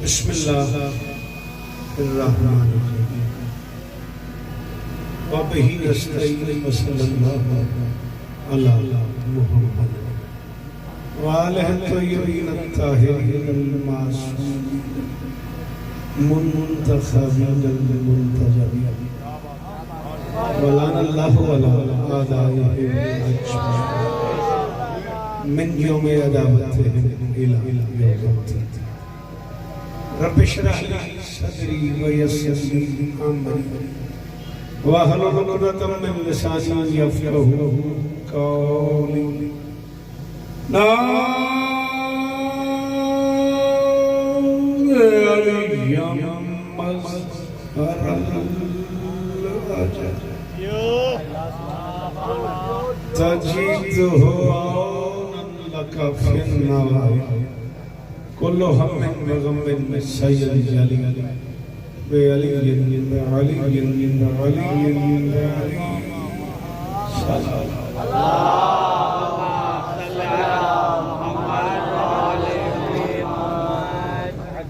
बिस्मिल्लाहिर्रहमानिर्रहीम व बिही नस्तईन व सल्लल्लाहु अला मुहम्मद व आलिहि तय्यबीन अत्ताहिरीन अल-मासूमीन मुंतखबीन अल-मुंतजबीन व लअनल्लाहु अला आदाइहिम अजमईन मिन यौमि अदावतिहिम इला यौमिद्दीन। रब्बि इश्रह ली सदरी व यस्सिर ली अमरी वहलुल उक़दतम मिन लिसानी यफ़क़हू क़ौली। तजीदुहु औनन लक फ़िन्नवाई कुल्लु हम्मिन व गम्मिन में सय्यद जली बे अली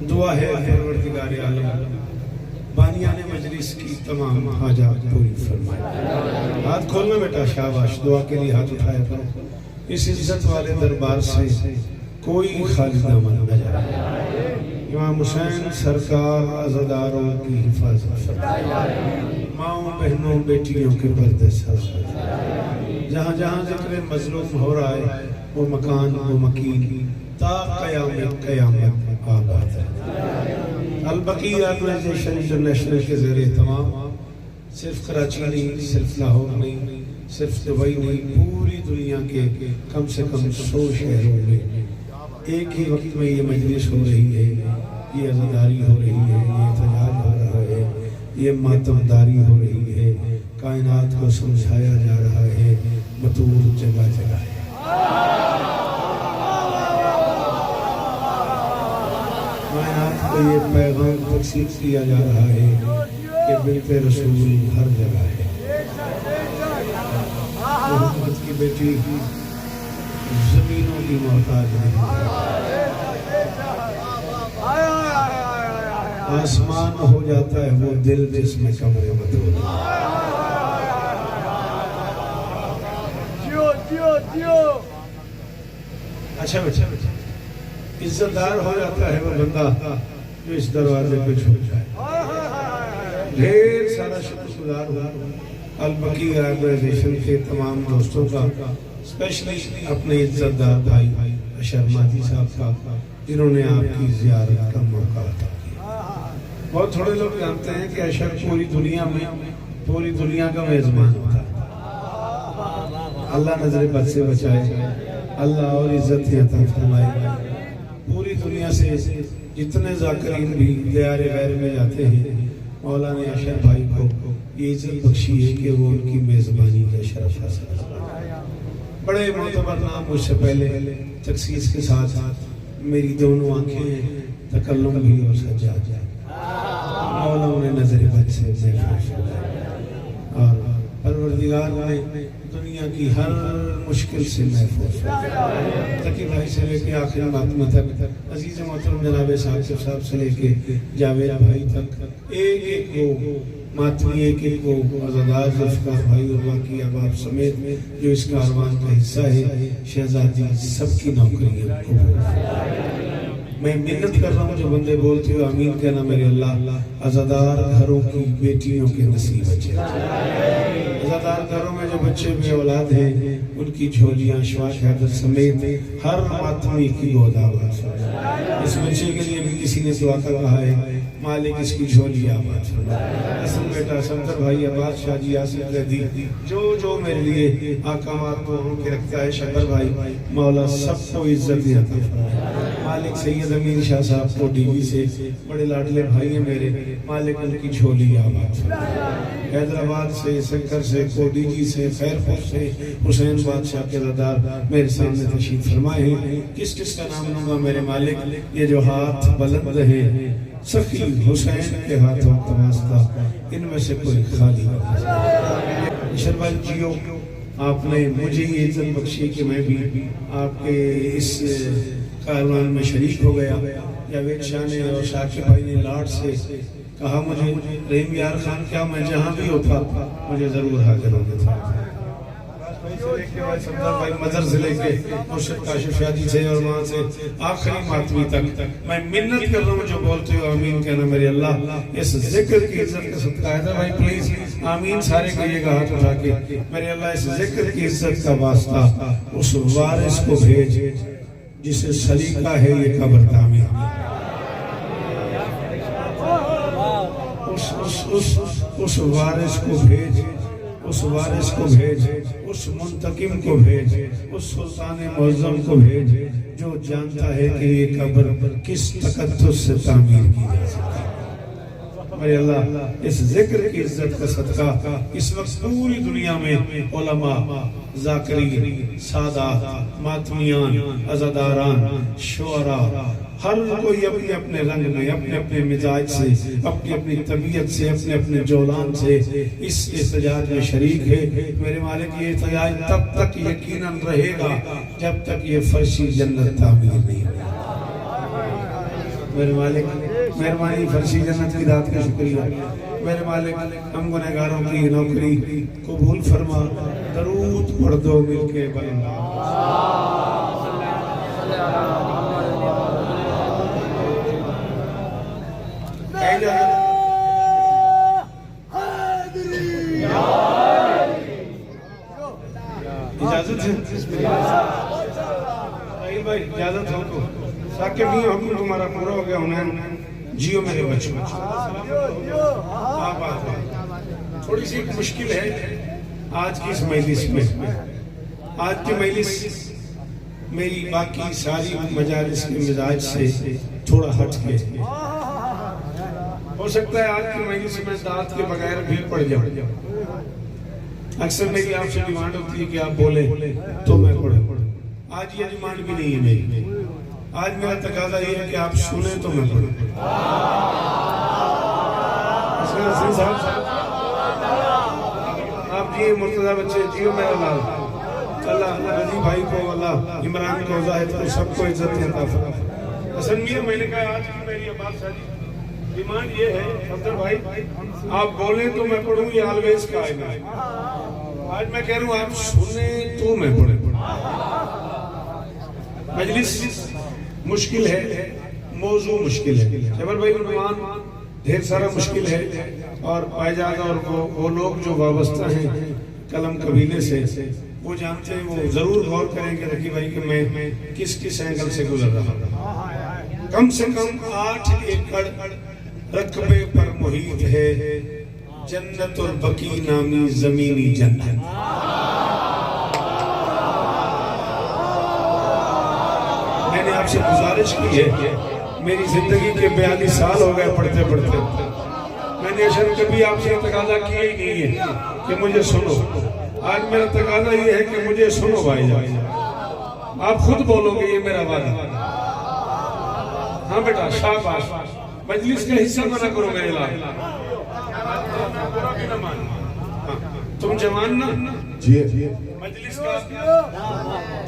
दुआ है परवरदिगार आलम बानियाने मजलिस की तमाम हाजात पूरी फरमाए। हाथ खोलना बेटा, शाबाश। दुआ के लिए हाथ उठाया करो। इस इज्जत वाले दरबार से कोई खाली दामन न जाए। इमाम हुसैन सरकार अज़ादारों की हिफाजत फरमाए, माओ बहनों बेटियों के पर्दे सर। जहाँ जहाँ जिक्र मजलूम हो रहा है वो मकान वो मकीन ता क़यामत आबाद है। अल-बकी ऑर्गेनाइजेशन इंटरनेशनल के ज़रिए तमाम सिर्फ कराची नहीं, सिर्फ लाहौर नहीं, सिर्फ दुबई नहीं, पूरी दुनिया के कम से कम 100 शहरों में एक ही वक्त में ये मजलिस हो रही है, ये अज़ादारी हो रही है, ये एहतजाज हो रहा है, ये मातमदारी हो रही है, कायनात को समझाया जा रहा है, बतूर जगह जगह है। कायनात को ये पैगाम तक़सीम किया जा रहा है कि बिन्ते रसूल हर जगह है। मोहम्मद की बेटी जमीनों की मोहताज नहीं, आसमान हो जाता है वो दिल जिसमें कमरे मत हो। अच्छा बच्चा, इज्जतदार हो जाता है वो बंदा जो इस दरवाजे पे छुप जाए। ढेर सारा शुक्रगुजार हुआ अल-बकी ऑर्गेनाइजेशन के तमाम दोस्तों का, स्पेशली अपने इज्जतदार भाई अशर मादी साहब का, जिन्होंने आपकी ज़ियारत का मौका अता किया। बहुत थोड़े लोग जानते हैं कि अशर पूरी दुनिया का मेज़बान होता है। अल्लाह नजर बद से बचाए, अल्लाह और इज्जत अता फरमाए। पूरी दुनिया से जितने ज़ाकिरीन भी दियार गैर में जाते हैं, मौला ने अशर भाई को ये इज्जत बख्शी है कि वो उनकी मेज़बानी का शरफ हासिल। बड़े मोतबर नाम मुझसे पहले तखसीस के साथ मेरी दोनों आंखें तकल्लुम भी और सज्जाद, मौला उन्हें नजर बद से महफूज और परवरदिगार ने दुनिया की हर मुश्किल से महफूज। तकी भाई से लेके आखिरी मातमी तक, अजीज मोहतरम जनाब साहब से लेके जावेद भाई तक, एक एक को मातमी, एक एक को अज़ादार ज़ुल्फ़िकार भाई और बाकी अहबाब समेत जो इस कारवान का हिस्सा है, शहजादी सबकी नौकरियाँ कबूल। मैं मिन्नत कर रहा हूँ जो बंदे बोलते हो आमीन कहना मेरे अल्लाह, अज़ादार घरों की बेटियों के नसीब अच्छे। अज़ादार घरों में जो बच्चे भी औलाद हैं उनकी झोलियाँ शहादत समेत हर मातमी की गोदावत। इस बच्चे के लिए भी किसी ने दुआ का कहा है, मालिक इसकी झोली आबाद फरमाए। असल बेटा सफदर भाई अब्बास शाह जी आसिफ दी जो मेरे लिए आकामात को के रखता है, शफर भाई मौला सबको इज्जत अता फरमाए। मालिक सैयद अमीन शाह साहब को डीवी से बड़े लाडले भाई हैं मेरे, मालिक उनकी झोली आबाद फरमाए। हैदराबाद से, शंकर से, कोडीजी से, खैरपुर से हुसैन बादशाह के रदार मेरे सामने तशरीफ फरमाए हैं। किस किस का नाम लूंगा मेरे मालिक, ये जो हाथ बुलंद हैं सखी हुसैन के हाथों का वास्ता, इनमें से कोई खाली नहीं। शरबत जियो, आपने मुझे ये इज्जत बख्शी कि मैं भी आपके इस कारवान में शरीक हो गया। जावेद शाह ने और शाकिब भाई ने लाड से कहा मुझे रहीम यार खान क्या मैं जहाँ भी होता मुझे जरूर हाजिर होना था। भाई मदर से लेके मुर्शिद काशिफ शादी से और वहाँ से आखिरी मातमी तक मैं मिन्नत कर रहा हूँ जो बोलते हो आमीन कहना मेरे अल्लाह। इस जिक्र की इज्जत का सदका है भाई प्लीज आमीन सारे कहिएगा हाथ उठा के। मेरे अल्लाह इस जिक्र की इज्जत का वास्ता उस वारिस को भेज जिसे सलीका है ये कब्र तामीर। उस वारिस को भेज, उस वारिस को भेज, उस मुंतकिम को भेज, उस सुल्तान मुअज्जम को भेज जो जानता है कि ये कब्र किस तकद्दुस से तामीर की जा सकती है। मेरे अल्लाह इस जिक्र की इज्जत का सदका इस वक्त पूरी दुनिया में उलमा, जाकिरीन, सादात, मातमियान, अज़ादारान, शुअरा हर कोई अपने अपने रंग में अपने अपने मिजाज से अपनी अपनी तबीयत से अपने अपने जौलान से इस एहतजाज में शरीक है। मेरे मालिक ये एहतजाज तब तक यकीनन रहेगा जब तक ये फर्शी जन्नत तामीर नहीं होगी। मेरे मालिक मेहरबानी फर्शी जन्नत की दात का शुक्रिया। मेरे मालिक हम गुनहगारों की नौकरी कबूल फरमा। दरूद पढ़ दो मिलके बल्ला। इजाजत है भाई, इजाजत हो तो साकिब नहीं हुक्म तुम्हारा पूरा हो गया होना जियो मेरे बच्चों। थोड़ी सी मुश्किल है आज की इस मजलिस में। आज की मजलिस मेरी बाकी सारी मजालिस के मिजाज से थोड़ा हट के हो सकता है आज की मजलिस में दांत के बगैर भी पड़ जाऊं। अक्सर मेरी आपसे डिमांड होती है कि आप बोले तो मैं पढ़ूं। आज ये डिमांड भी नहीं है मेरी। आज मेरा तकाजा ये है कि आप सुने तो मैं पढ़ूं। आप जी मुर्तजा बच्चे जियो मेरा लाल। अल्लाह रजी भाई को, अल्लाह इमरान को, जाहिद को, सबको इज्जत अता फरमाए। असल में मैंने कहा आज की मेरी बात सारी डिमांड ये है अब्दुल भाई आप बोले तो मैं पढ़ूं, ये ऑलवेज का है। आज मैं कह रहा हूं आप सुने तो मैं पढ़ूं। मजलिस मुश्किल है, मौजू मुश्किल है। जबर भाई उन्वान ढेर सारा मुश्किल है और पायजाद और वो लोग जो वाबस्ता हैं कलम कबीले से वो जानते हैं, वो जरूर गौर करेंगे रखी भाई कि मैं किस किस एंगल से गुजर रहा हूं। कम से कम 8 एकड़ रकबे पर मुहीत है जन्नतुल बकी नामी जमीनी जन्नत। मैंने आपसे गुजारिश की है, मेरी जिंदगी के 42 साल हो गए पढ़ते पढ़ते, मैंने अशर कभी आपसे तकाजा किया ही नहीं है कि मुझे सुनो। आज मेरा तकाजा ये है कि मुझे सुनो भाईजान। आप खुद बोलोगे ये मेरा वादा। हाँ बेटा शाबाश, मजलिस का हिस्सा बना करो मेरे लाल। तुम जवान ना जी, मजलिस का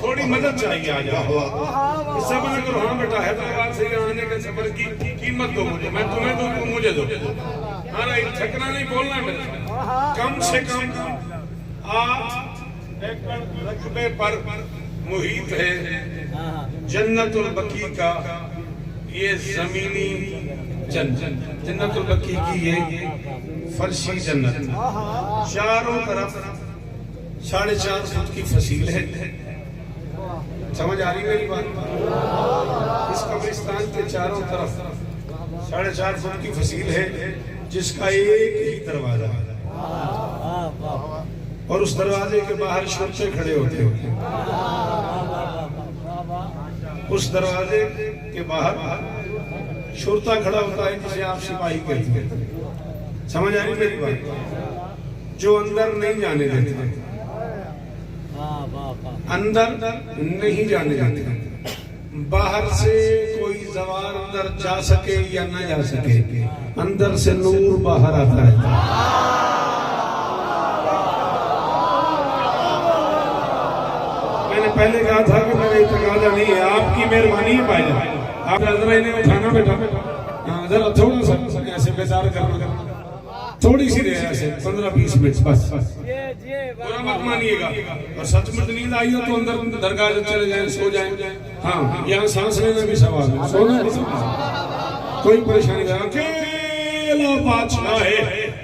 थोड़ी मदद चाहिए आज हिस्सा बना करो। हाँ बेटा हैदराबाद से यहाँ आने के सफर की कीमत दो मुझे, मैं तुम्हें दो तुम मुझे दो। हाँ ठकना नहीं, बोलना है मेरे। कम से कम 8 एकड़ रकबे पर मुहीत है जन्नतुल बकी का ये जमीनी जन्नतुल बकी की ये फर्शी जन्नत। चारों तरफ 4.5 फुट की फसील है। समझ आ रही मेरी बात? इस कब्रिस्तान के चारों तरफ 4.5 फुट की फसील है जिसका एक ही दरवाजा है और उस दरवाजे के बाहर शर्ते खड़े होते हैं। उस दरवाजे के बाहर शुरता खड़ा होता है जिसे आप सिपाही कहते हैं। समझ आ रही मेरी बात? जो अंदर नहीं जाने देते, अंदर नहीं जाने देते। बाहर से कोई जवार अंदर जा सके या न जा सके, अंदर से नूर बाहर आता है। मैंने पहले कहा था कि मेरा तकाजा नहीं है, आपकी मेहरबानी है भाईजान। आप जरा इन्हें उठाना बेटा, हाँ जरा थोड़ा सा ऐसे बेजार करना, थोड़ी सी रहे ऐसे 15-20 मिनट बस। बुरा मत मानिएगा, और सचमुच नींद आई हो तो अंदर दरगाह चले जाएं, सो जाएं। हाँ, यहाँ सांस लेना भी सवाल है, सोना भी सवाल है, कोई परेशानी नहीं। अकेला बादशाह है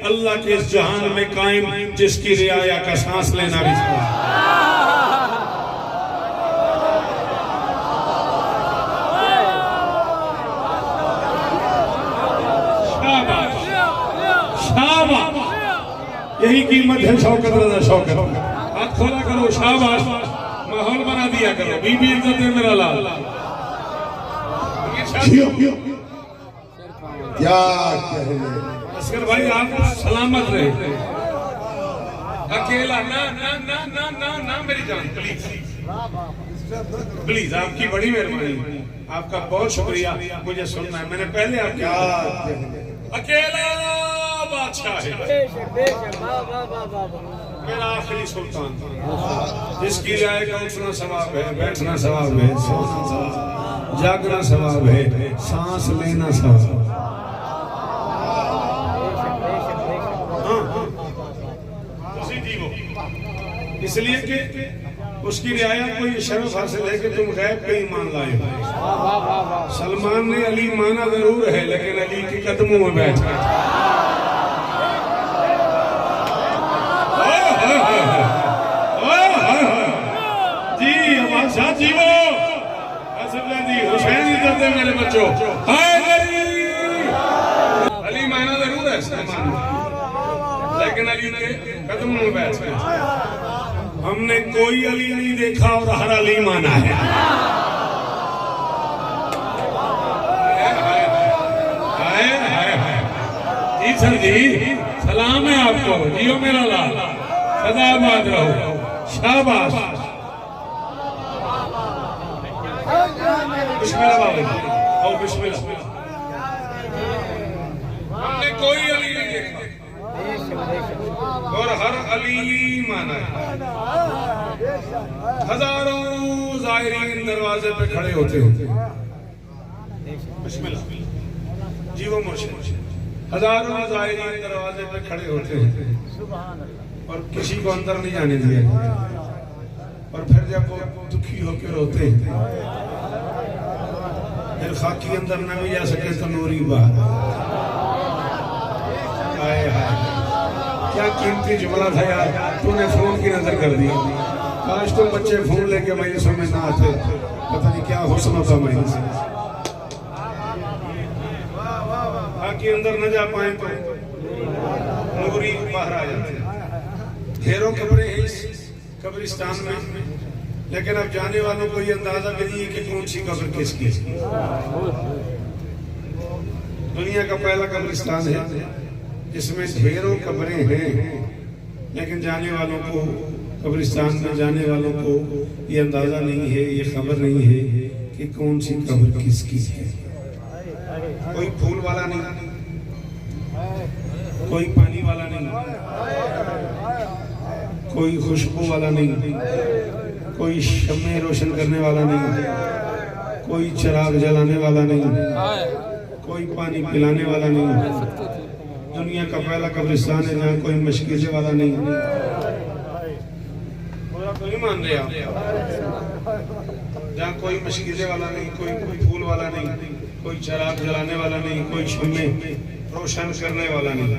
अल्लाह के इस जहान में कायम, जिसकी रियाया का सांस लेना भी सवाल है। यही कीमत है शौकत रजा शौकत। हाथ खोला करो, शाबाश, माहौल बना दिया करो। बीबी इज्जत है मेरा लाल। क्या कहने असगर भाई, आप सलामत रहे। अकेला ना ना ना ना ना ना मेरी जान, प्लीज प्लीज, आपकी बड़ी मेहरबानी, आपका बहुत शुक्रिया। मुझे सुनना है, मैंने पहले आप क्या अकेला बादशाह है मेरा आखिरी सुल्तान, जिसकी राय का उठना सवाब है, बैठना सवाब है, सोना सवाब, जागना सवाब है, सांस लेना सवाब। उसी जीवो, इसलिए कि उसकी रियाया कोई शरफ हासिल है कि तुम गैब पे ईमान लाए हो। सलमान ने अली माना जरूर है, लेकिन अली के कदमों में बैठ गए। जी जीवो जी, हुसैन इज्जत है मेरे बच्चों। अली माना जरूर है सलमान, लेकिन अली के कदमों में बैठ गए। हमने कोई अली नहीं देखा और हर अली माना है। जी सर जी, सलाम है आपको, जियो मेरा लाल, सदा आबाद रहो, शाबाश। बिस्मिल्लाह बाबा, आओ बिस्मिल्लाह। हमने कोई अली नहीं देखा और हर अली माना है। हजारों ज़ाहिरीन दरवाजे पे खड़े होते हैं। बिस्मिल्लाह, जीवो मुर्शिद। हजारों ज़ाहिरीन दरवाजे पे खड़े होते हैं और किसी को अंदर नहीं जाने दिया। और फिर जब वो दुखी होकर रोते हैं, फिर खाकी अंदर न भी जा सके तो नूरी बाहर। आए हाय, क्या कीमती जुमला था यार, तूने फोन की नजर कर दी। आज तुम बच्चे फोन लेके मजलिसों में ना आते, पता नहीं क्या हुस्न होता मजलिस से। खाकी अंदर न जा पाए तो नूरी बाहर आ जाते। ढेरों कब्रें हैं इस कब्रिस्तान में, लेकिन अब जाने वालों को ये अंदाजा भी नहीं है कि कौन सी कब्र किसकी। दुनिया का पहला कब्रिस्तान है जिसमें ढेरों कब्रें हैं, लेकिन जाने वालों को, कब्रिस्तान में जाने वालों को ये अंदाजा नहीं है, ये खबर नहीं है कि कौन सी कब्र किसकी है। कोई फूल वाला नहीं, कोई पानी वाला नहीं, कोई खुशबू वाला नहीं, कोई शम्मे रोशन करने वाला नहीं, कोई चिराग जलाने वाला नहीं, कोई पानी पिलाने वाला नहीं। दुनिया का पहला कब्रिस्तान है जहाँ कोई मशकीले वाला नहीं। पूरा तो नहीं मान रहे आप? जहाँ कोई मशकीले वाला नहीं, कोई फूल वाला नहीं, कोई चिराग जलाने वाला नहीं, कोई शम्मे रोशन करने वाला नहीं।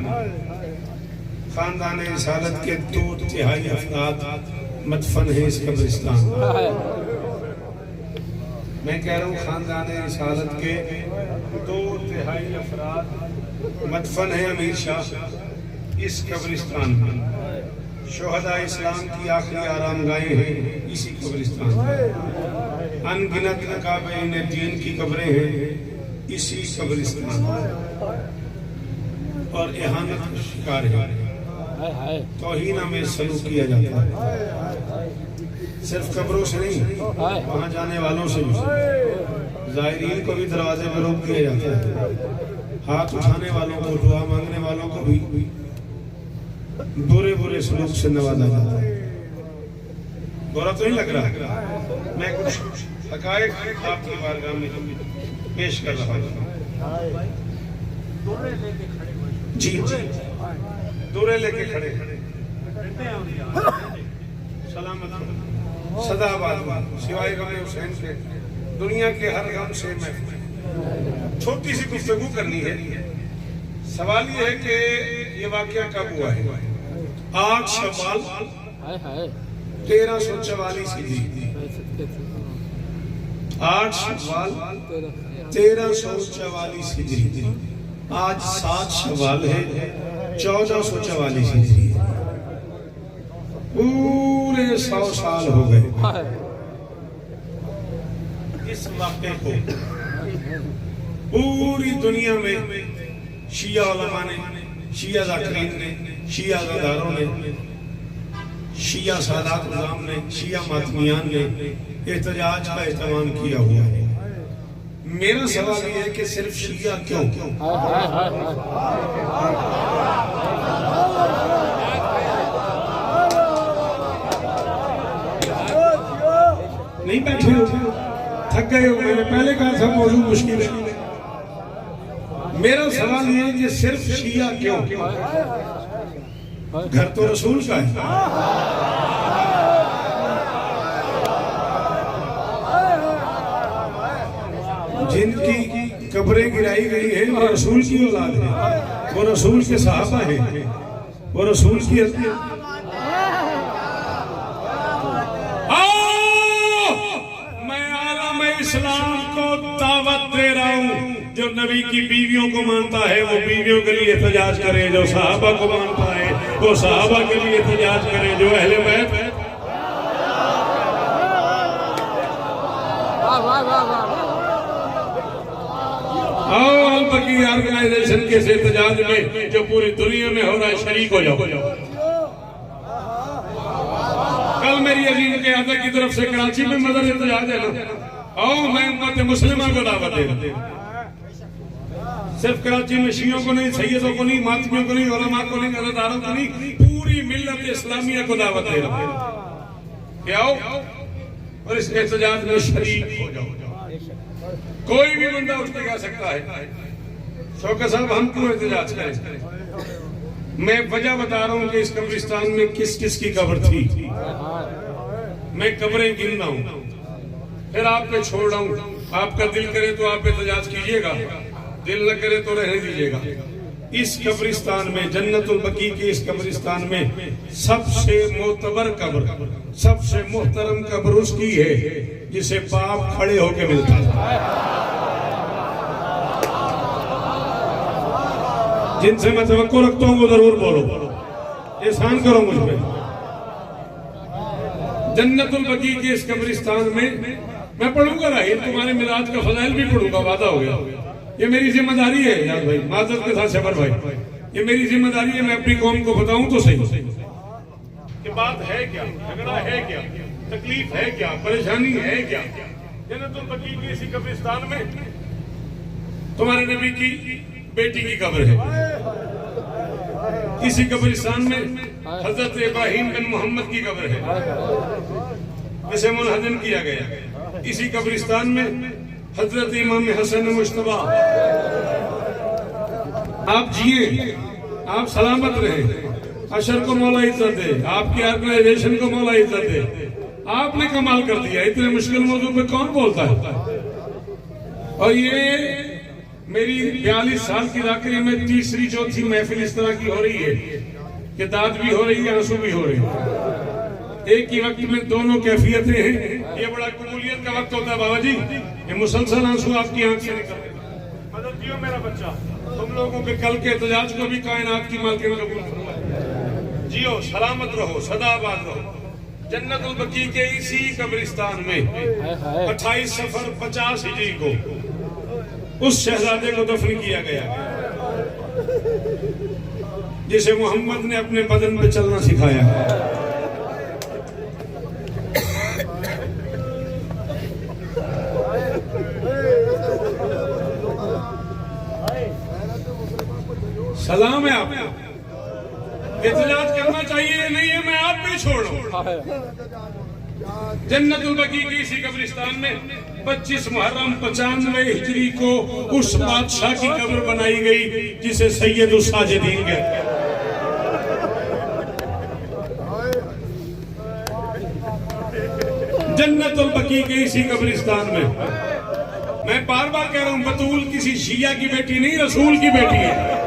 खानदान रिसालत के 2/3 अफराद मदफन है इस कब्रिस्तान। मैं कह रहा हूँ खानदान रिसालत के 2/3 अफराद मदफन है अमीर शाह इस कब्रिस्तान में। शोहदा इस्लाम की आखिरी आरामगाहें हैं इसी कब्रिस्तान में। अनगिनत अकाबरीन दीन की कब्रें हैं इसी कब्रिस्तान में। और इहानत का शिकार है, तौहीन में सलूक किया जाता है। सिर्फ कब्रों से नहीं, वहाँ जाने वालों से भी, ज़ाहिरीन को भी दरवाजे पर रोक दिया जाता है। हाथ उठाने वालों को, दुआ मांगने वालों को भी बुरे बुरे सलूक से नवाजा जाता है। बुरा तो नहीं लग रहा? मैं कुछ हकायक आपकी बारगाह में पेश कर रहा हूँ। जी जी दूरे लेके खड़े सलामत सदाबाद सिवाय गम हुसैन के दुनिया के हर गम से मैं छोटी सी गुफ्तगू करनी है। सवाल ये है कि ये वाकया कब हुआ है? 8 शवाल 1344 हिजरी। 8 शवाल 1344 हिजरी। आज 7 शवाल है 1444 हिजरी। पूरे 100 साल हो गए इस वाक़े को। पूरी दुनिया में शिया उलमा ने, शिया ज़ाकिरीन ने, शिया ज़ादारों ने, शिया सादात निज़ाम ने, शिया मातमियान ने एहतजाज का एहतमाम किया हुआ है। मेरा सवाल ये है कि सिर्फ शिया क्यों? नहीं बैठे हो, थक गए हो। मैंने पहले कहा था मौजूद मुश्किल है। मेरा सवाल ये है कि सिर्फ शिया क्यों? घर तो रसूल का है। जिनकी कब्रें गिराई गई है वो रसूल की औलाद है, वो रसूल के सहाबा है, वो रसूल की इस्लाम को दावत दे रहा हूँ। जो नबी की बीवियों को मानता है वो बीवियों के लिए एहतजाज करे, जो सहाबा को मानता है वो सहाबा के लिए एहतजाज करे, जो अहले बैत है। अल बकी ऑर्गेनाइजेशन के एहतजाज में जो पूरी दुनिया में हो रहा है, शरीक हो जाओ। कल मेरी अजीज के आदत की तरफ से कराची में मदर एहतजाज है ना, आओ मैं उम्मत मुस्लिमा को दावत दे रहा हूं। सिर्फ कराची में शियों को नहीं, सैयदों को नहीं, मातमियों को नहीं, उलमा को नहीं, अज़ादारों को नहीं, पूरी मिल्लत इस्लामिया को दावत दे रहा हूं कि आओ और इस एहतजाज में शरीक हो जाओ। कोई भी बंदा उठ के कह सकता है शौकत साहब हम क्यों एहतजाज करें? मैं वजह बता रहा हूं कि इस कब्रिस्तान में किस किस की कब्र थी। मैं कब्रें गिन रहा हूं, फिर आप पे छोड़ रहा हूं। आपका दिल करे तो आप एहतजाज कीजिएगा, दिल न करे तो रहने दीजिएगा। इस कब्रिस्तान में, जन्नतुल बकी के इस कब्रिस्तान में सबसे मोतबर कब्र, सबसे मोहतरम कब्र उसकी है जिसे बाप खड़े होके मिलता है। जिनसे मैं तवक्को रखता हूं वो जरूर बोलो, एहसान करो मुझ पे। जन्नतुल बकी के इस कब्रिस्तान में मैं पढ़ूंगा राही, तुम्हारे मिलाद का फजाइल भी पढ़ूंगा, वादा हो गया। ये मेरी जिम्मेदारी है यार भाई, माजरत के साथ शबर भाई, ये मेरी जिम्मेदारी है। मैं अपनी कौम को बताऊं तो सही कि बात है क्या, झगड़ा है क्या, तकलीफ है क्या, परेशानी है क्या। जन्नतुल बकी के इसी कब्रिस्तान में तुम्हारे नबी की बेटी की कब्र है। इसी कब्रिस्तान में हजरत इब्राहिम बिन मोहम्मद की कब्र है जिसे मुनहदम किया गया। इसी कब्रिस्तान में हजरत इमाम हसन मुश्तबा। आप जिए, आप सलामत रहे, अशर को मौला इज्जत दे, आपकी ऑर्गेनाइजेशन को मौला इज्जत दे। आपने कमाल कर दिया। इतने मुश्किल मौजू पे कौन बोलता है? और ये मेरी 42 साल की ज़ाकिरी में तीसरी चौथी महफिल इस तरह की हो रही है कि दाद भी हो रही है, आंसू भी हो रहे हैं। एक ही वक्त में दोनों कैफियतें हैं। ये बड़ा कबूलियत का वक्त होता है बाबा जी। ये मुसलसल आंसू आपकी आंख से निकल रहे हैं। मदद जियो मेरा बच्चा, तुम लोगों के कल के एहतजाज को भी कायनात की मालकिन कबूल फरमाए। जियो, सलामत रहो, सदाबाद रहो। जन्नतुल बकी के इसी कब्रिस्तान में 28 सफर 50 हिजरी को उस शहजादे को दफन किया गया जिसे मोहम्मद ने अपने बदन पे चलना सिखाया। सलाम है आपको। एहतजाज करना चाहिए नहीं है, मैं आप पे छोड़ रहा हूं। जन्नतुल बकी की इसी कब्रिस्तान में 25 मुहर्रम 95 हिजरी को उस बादशाह की कब्र बनाई गई जिसे सैयदुस साजिदीन कहते हैं। जन्नतुल बकी के इसी कब्रिस्तान में मैं बार बार कह रहा हूं, बतूल किसी शिया की बेटी नहीं, रसूल की बेटी है।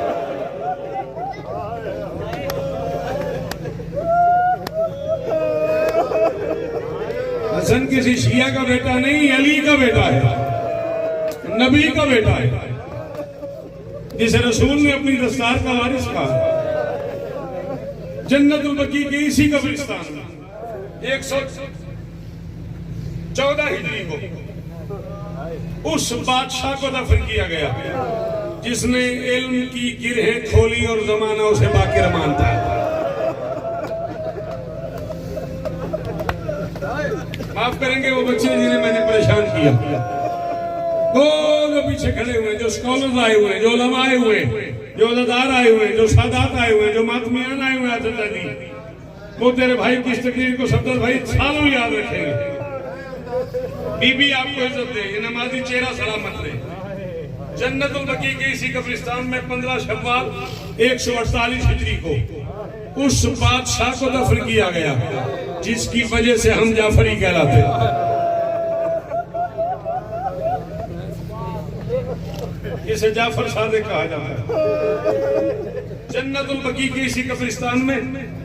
हसन किसी शिया का बेटा नहीं, अली का बेटा है, नबी का बेटा है, जिसे रसूल ने अपनी दस्तार का वारिस कहा। जन्नतुल बकी के इसी कब्रिस्तान में 114 हिजरी को उस बादशाह को दफन किया गया जिसने इल्म की गिरहें खोली और जमाना उसे बाकिर मानता है। माफ करेंगे वो बच्चे जिन्हें मैंने परेशान किया, वो जो पीछे खड़े हुए, जो स्कॉलर्स आए हुए, जो उलमा आए हुए, जो अज़ादार आए हुए, जो सादात आए हुए, जो मातमियान आए हुए, वो तेरे भाई की इस तकरीर को सफदर भाई सालों याद रखेंगे। बीबी आपको इज्जत दे, ये नमाजी चेहरा सलामत रहे। जन्नतुल बकी के इसी कब्रिस्तान में 15 शव्वाल 148 हिजरी को उस बादशाह को दफन किया गया जिसकी वजह से हम जाफरी कहलाते हैं। इसे जाफर सादिक कहा जाता है। जन्नतुल बकी के इसी कब्रिस्तान में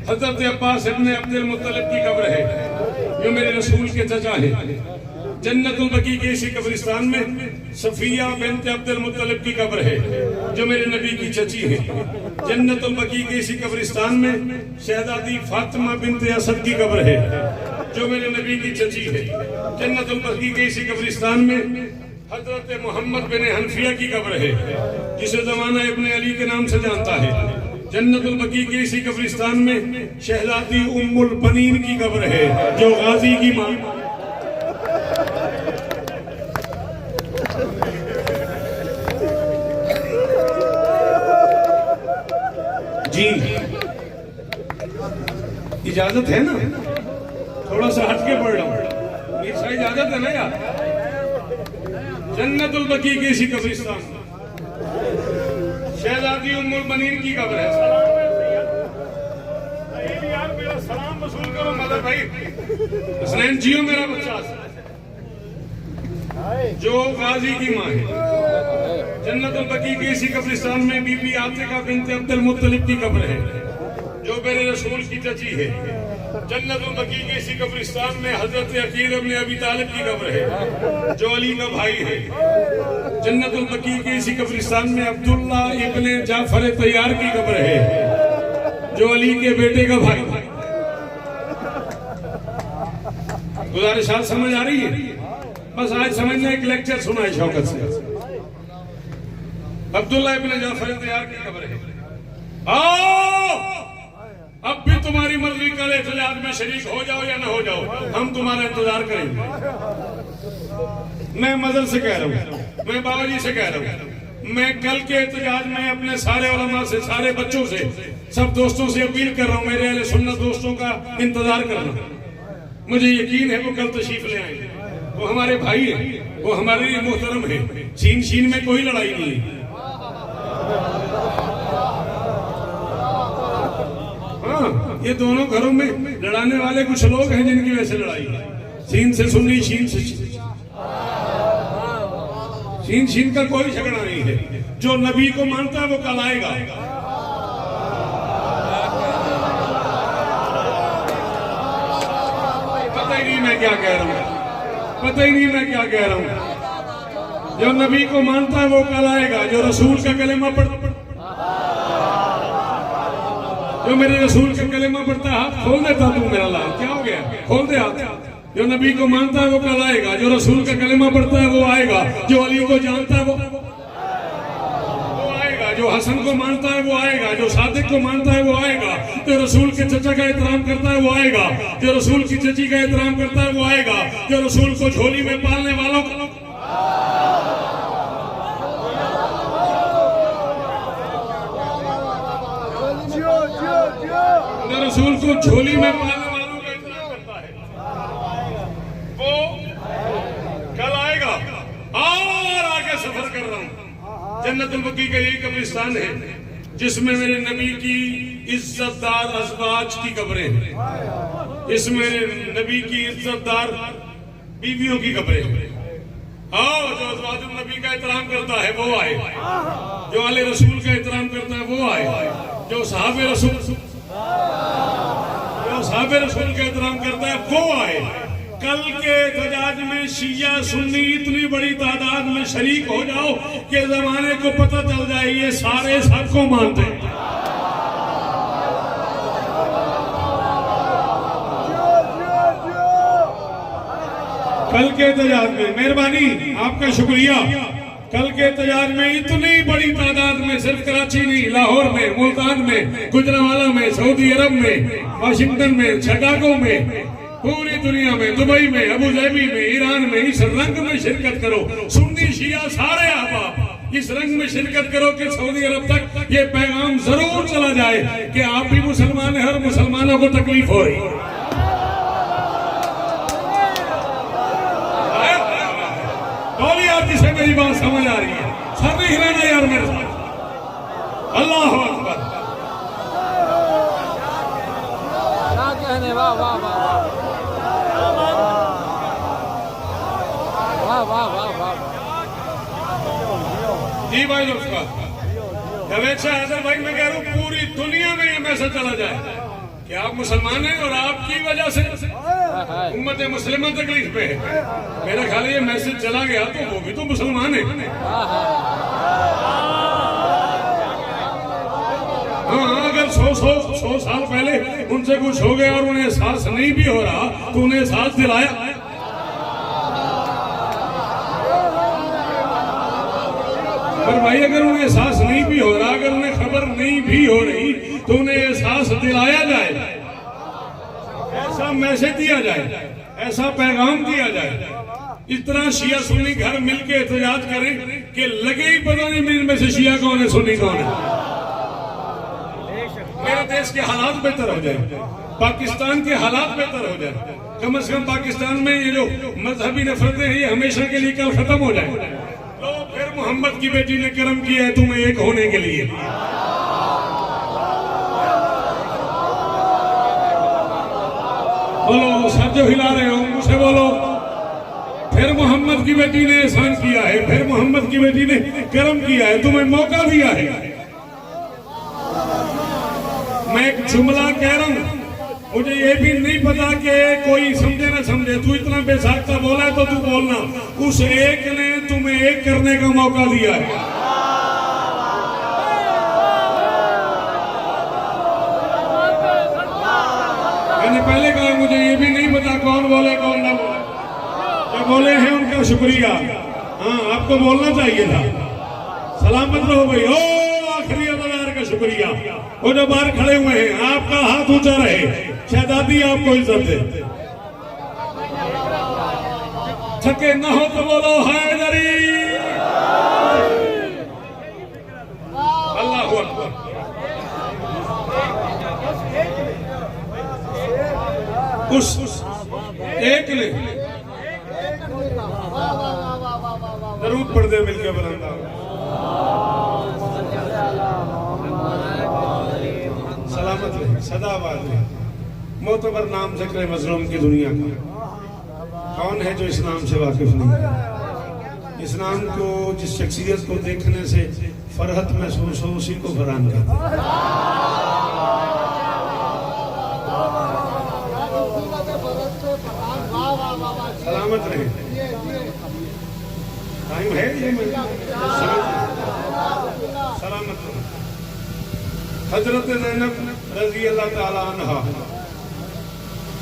हजरत अब्बास इब्न अब्दुल मुत्तलिब की कब्र है जो मेरे रसूल के चचा है। जन्नतुल बकी के इसी कब्रिस्तान में सफिया बिन्त अब्दुल मुत्तलिब की कब्र है जो मेरे नबी की चची है। जन्नतुल बकी के इसी कब्रिस्तान में शहजादी फातिमा बिन्त असद की कब्र है जो मेरे नबी की चची है। जन्नतुल बकी के इसी कब्रिस्तान में हजरत मोहम्मद बिन हनफिया की कब्र है जिसे जमाना इब्न अली के नाम से जानता है। जन्नतुल बकी के इसी कब्रिस्तान में शहजादी उम्मुल बनीन की कब्र है जो गाजी की मां। जी इजाजत है ना, थोड़ा सा हटके पढ़ रहा हूं, ऐसा इजाजत है ना यार। जन्नतुल बकी के इसी कब्रिस्तान शहजादी उम्मुल बनीन की कब्र है। यार मेरा सलाम वसूल करो मदर भाई, हसनैन जियो मेरा बच्चा जो गाजी की मां है। जन्नतुल बकी के इसी कब्रिस्तान में बीबी आतिका बिन्त अब्दुल मुत्तलिब की कब्र है जो मेरे रसूल की चची है। जन्नतुल बकी के इसी कब्रिस्तान में हजरत अकील इब्न अबी तालिब की कब्र है जो अली का भाई है। जन्नतुल बकी के इसी कब्रिस्तान में अब्दुल्ला इब्न जाफर तैयार की कब्र है जो अली के बेटे का भाई। गुजारिशात समझ आ रही है? बस आज समझना, एक लेक्चर सुना है शौकत से। अब्दुल्ला इब्न जाफर तैयार की कब्र है। आओ अब भी तुम्हारी मर्जी करे इख्तिलाफ में शरीक हो जाओ या ना हो जाओ, हम तुम्हारा इंतजार करेंगे। मैं मदर से कह रहा हूँ, मैं बाबा जी से कह रहा हूँ, मैं कल के एहतजाज में अपने सारे उलमा से, सारे बच्चों से, सब दोस्तों से अपील कर रहा हूँ, मेरे अहले सुन्नत दोस्तों का इंतजार करना। मुझे यकीन है वो कल तशरीफ ले आएंगे। वो हमारे भाई है, वो हमारे लिए मोहतरम है। छीन छीन में कोई लड़ाई नहीं है। ये दोनों घरों में लड़ाने वाले कुछ लोग हैं जिनकी वजह से लड़ाई है। छीन से सुन्नी, छीन से छीन छीन का कोई झगड़ा नहीं है। जो नबी को मानता है वो कल आएगा। पता ही नहीं मैं क्या कह रहा हूँ, पता ही नहीं मैं क्या कह रहा हूँ। जो नबी को मानता है वो कल आएगा। जो रसूल का कलेमा पढ़ता, जो मेरे रसूल का कलेमा पढ़ता है, हाथ खोल देता तू मेरा लाल, क्या हो गया? खोल दे हाथ। जो नबी को मानता है वो कल आएगा। जो रसूल का कलेमा पढ़ता है वो आएगा। जो अली को जानता है वो आएगा। जो हसन को मानता है वो आएगा। जो सादिक को मानता है वो आएगा। जो रसूल के चचा का एहतराम करता है वो आएगा। जो रसूल की चची का एहतराम करता है वो आएगा। जो रसूल को झोली में पालने वालों को, रसूल को झोली में पालने वालों का इंतजाम करता है। जन्नतुल बकी का यही कब्रिस्तान है जिसमें मेरे नबी की इज्जतदार अज़वाज की कब्रें हैं। इस मेरे नबी की इज्जतदार बीवियों की कब्रें हैं। आओ, जो अज़वाजुन नबी का एहतराम करता है वो आए, जो आले रसूल का एहतराम करता है वो आए, जो साहबे रसूल का एहतराम करता है वो आए। कल के एहतजाज में शिया सुन्नी इतनी बड़ी तादाद में शरीक हो जाओ कि जमाने को पता चल जाए ये सारे सबको मानते हैं। कल के एहतजाज में मेहरबानी, आपका शुक्रिया। कल के एहतजाज में इतनी बड़ी तादाद में सिर्फ कराची नहीं, लाहौर में, मुल्तान में, गुजरांवाला में, सऊदी अरब में, वाशिंगटन में, शिकागो में, पूरी दुनिया में, दुबई में, अबू धाबी में, ईरान में इस रंग में शिरकत करो। सुन्नी शिया सारे अहबाब इस रंग में शिरकत करो कि सऊदी अरब तक ये पैगाम जरूर चला जाए कि आप भी मुसलमान हैं, हर मुसलमानों को तकलीफ हो रही है। जिसे मेरी बात समझ आ रही है, सर नहीं हिलाना यार मेरे साथ। अल्लाह अकबर। क्या कहने, वाह वाह वाह वाह वाह वाह वाह। जी भाई दोस्तों, अपेक्षा हैदर भाई, मैं कह रहा हूँ पूरी दुनिया में ये मैसेज चला जाए कि आप मुसलमान हैं और आपकी वजह से उम्मत मुस्लिमा तकलीफ पे है। मेरा ख्याल ये मैसेज चला गया तो वो भी तो मुसलमान है। हाँ, अगर 100 साल पहले उनसे कुछ हो गया और उन्हें एहसास नहीं भी हो रहा तो उन्हें एहसास दिलाया। पर भाई अगर उन्हें एहसास नहीं भी हो रहा, अगर उन्हें खबर नहीं भी हो रही तो उन्हें एहसास दिलाया जाए, ऐसा मैसेज दिया जाए, ऐसा पैगाम दिया जाए। इस तरह शिया सुन्नी घर मिलके एहतजाज करें कि लगे ही पता नहीं इनमें से शिया कौन है, सुन्नी कौन है। मेरे देश के हालात बेहतर हो जाए, पाकिस्तान के हालात बेहतर हो जाए, कम से कम पाकिस्तान में ये जो मजहबी नफरतें हैं ये हमेशा के लिए कल खत्म हो जाए। तो फिर मोहम्मद की बेटी ने कर्म किया है तुम्हें एक होने के लिए। बोलो, सर जो हिला रहे हो मुझसे बोलो। फिर मोहम्मद की बेटी ने एहसान किया है, फिर मोहम्मद की बेटी ने कर्म किया है, तुम्हें मौका दिया है। मैं एक जुमला कह रहा हूं, मुझे ये भी नहीं पता कि कोई समझे ना समझे। तू इतना बेसाख्ता बोला है तो तू बोलना, उस एक ने तुम्हें एक करने का मौका दिया है। मैंने पहले कहा मुझे ये भी नहीं पता कौन बोले कौन ना बोले। जो बोले हैं उनका शुक्रिया। हाँ, आपको बोलना चाहिए था। सलामत रहो भाई। ओ आखिरी अदादार का शुक्रिया। वो जो बाहर खड़े हुए हैं, आपका हाथ ऊंचा रहे, शहजादी आपको इज्जत दे। थके न हो तो बोलो हैदरी। अल्लाहू अकबर। उस एक ने जरूर पर्दे मिलकर बुलंदा। सलामत रहे, सदाबाद रहे। मोतबर नाम जिक्र मजलूम की दुनिया का कौन है जो इस नाम से वाकिफ नहीं है। इस नाम को, जिस शख्सियत को देखने से फरहत महसूस हो, उसी को फरहान कहते हैं। सलामत रहे। टाइम है ये, सलामत रहे। हजरत ज़ैनब रज़ी अल्लाह ताला अन्हा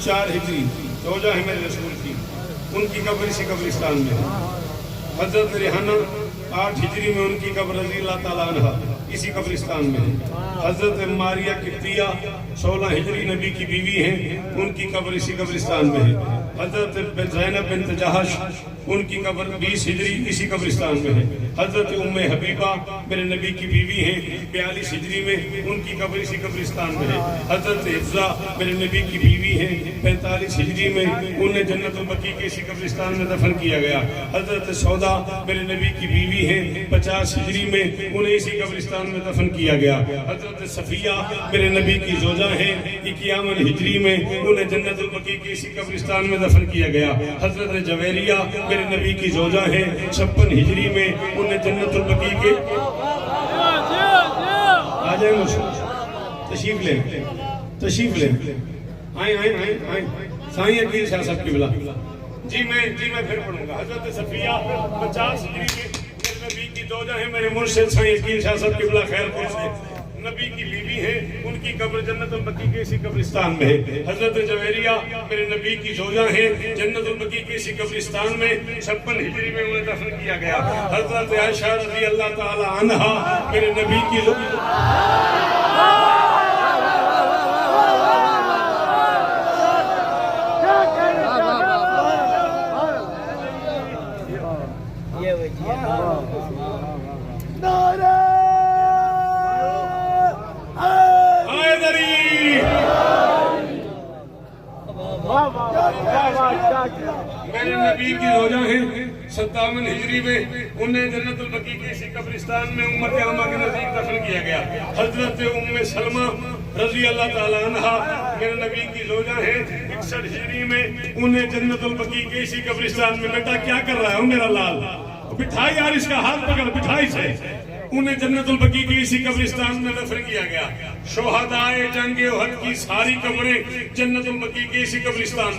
4 हिजरी रोजा है मेरे रसूल की, उनकी कब्र इसी कब्रिस्तान में है। हजरत रिहाना 8 हिजरी में उनकी कब्र रज़ी अल्लाह ताला अन्हा इसी कब्रिस्तान में है। हजरत मारिया किफ्तिया 16 हिजरी नबी की बीवी हैं, उनकी कब्र इसी कब्रिस्तान में है। हजरत ज़ैनब बिन्त जहश उनकी कब्र 20 हिजरी इसी कब्रिस्तान में है। हजरत उम्मे हबीबा मेरे नबी की बीवी हैं, 42 हिजरी में उनकी कब्र इसी कब्रिस्तान में है। हजरत हिफ्जा मेरे नबी की बीवी हैं, 45 हिजरी में उन्हें जन्नतुल बकी के इसी कब्रिस्तान में दफन किया गया। हजरत सौदा मेरे नबी की बीवी हैं, 50 हिजरी में उन्हें इसी कब्रिस्तान में दफन किया गया। हजरत सफिया मेरे नबी की जोजा हैं, 51 हिजरी में उन्हें जन्नतुल बकी के इसी कब्रिस्तान में दफन किया गया। हजरत जवेरिया मेरे नबी की जोजा हैं, 56 हिजरी में उन्हें जन्नतुल बकी के आ जाए तशरीफ ले आए आए आए आए साईं अकील शाह साहब की बिला जी मैं फिर पढ़ूंगा। हजरत सफिया 50 हिजरी में मेरे नबी की जोजा है, मेरे मुर्शिद साईं अकील शाह साहब की बिला खैरपुर से नबी की बीवी है, उनकी कब्र जन्नतुल बकी के इसी कब्रिस्तान में है। हजरत जवेरिया मेरे नबी की जोजा है, जन्नतुल बकी के इसी कब्रिस्तान में 56 हिजरी में उन्हें दफन किया गया। हजरत आयशा रज़ी अल्लाह ताला अन्हा मेरे नबी की मेरे नबी की रोजा है, 57 हिजरी में उन्हें जन्नतुल बकी के इसी कब्रिस्तान में उम्मत आमा के नजदीक दफन किया गया। हजरत उम्मे सलमा रजी अल्लाह ताला अन्हा मेरे नबी की रोजा है, 61 हिजरी में उन्हें जन्नतुल बकी के इसी कब्रिस्तान में। बेटा क्या कर रहा है मेरा लाल, बिठाई यार इसका हाथ पकड़ बिठाई से। उन्हें जन्नतुल बकी के इसी कब्रिस्तान में दफन किया गया। शोहदाए जंगे उहद की सारी कब्रें जन्नतुल बकी के इसी कब्रिस्तान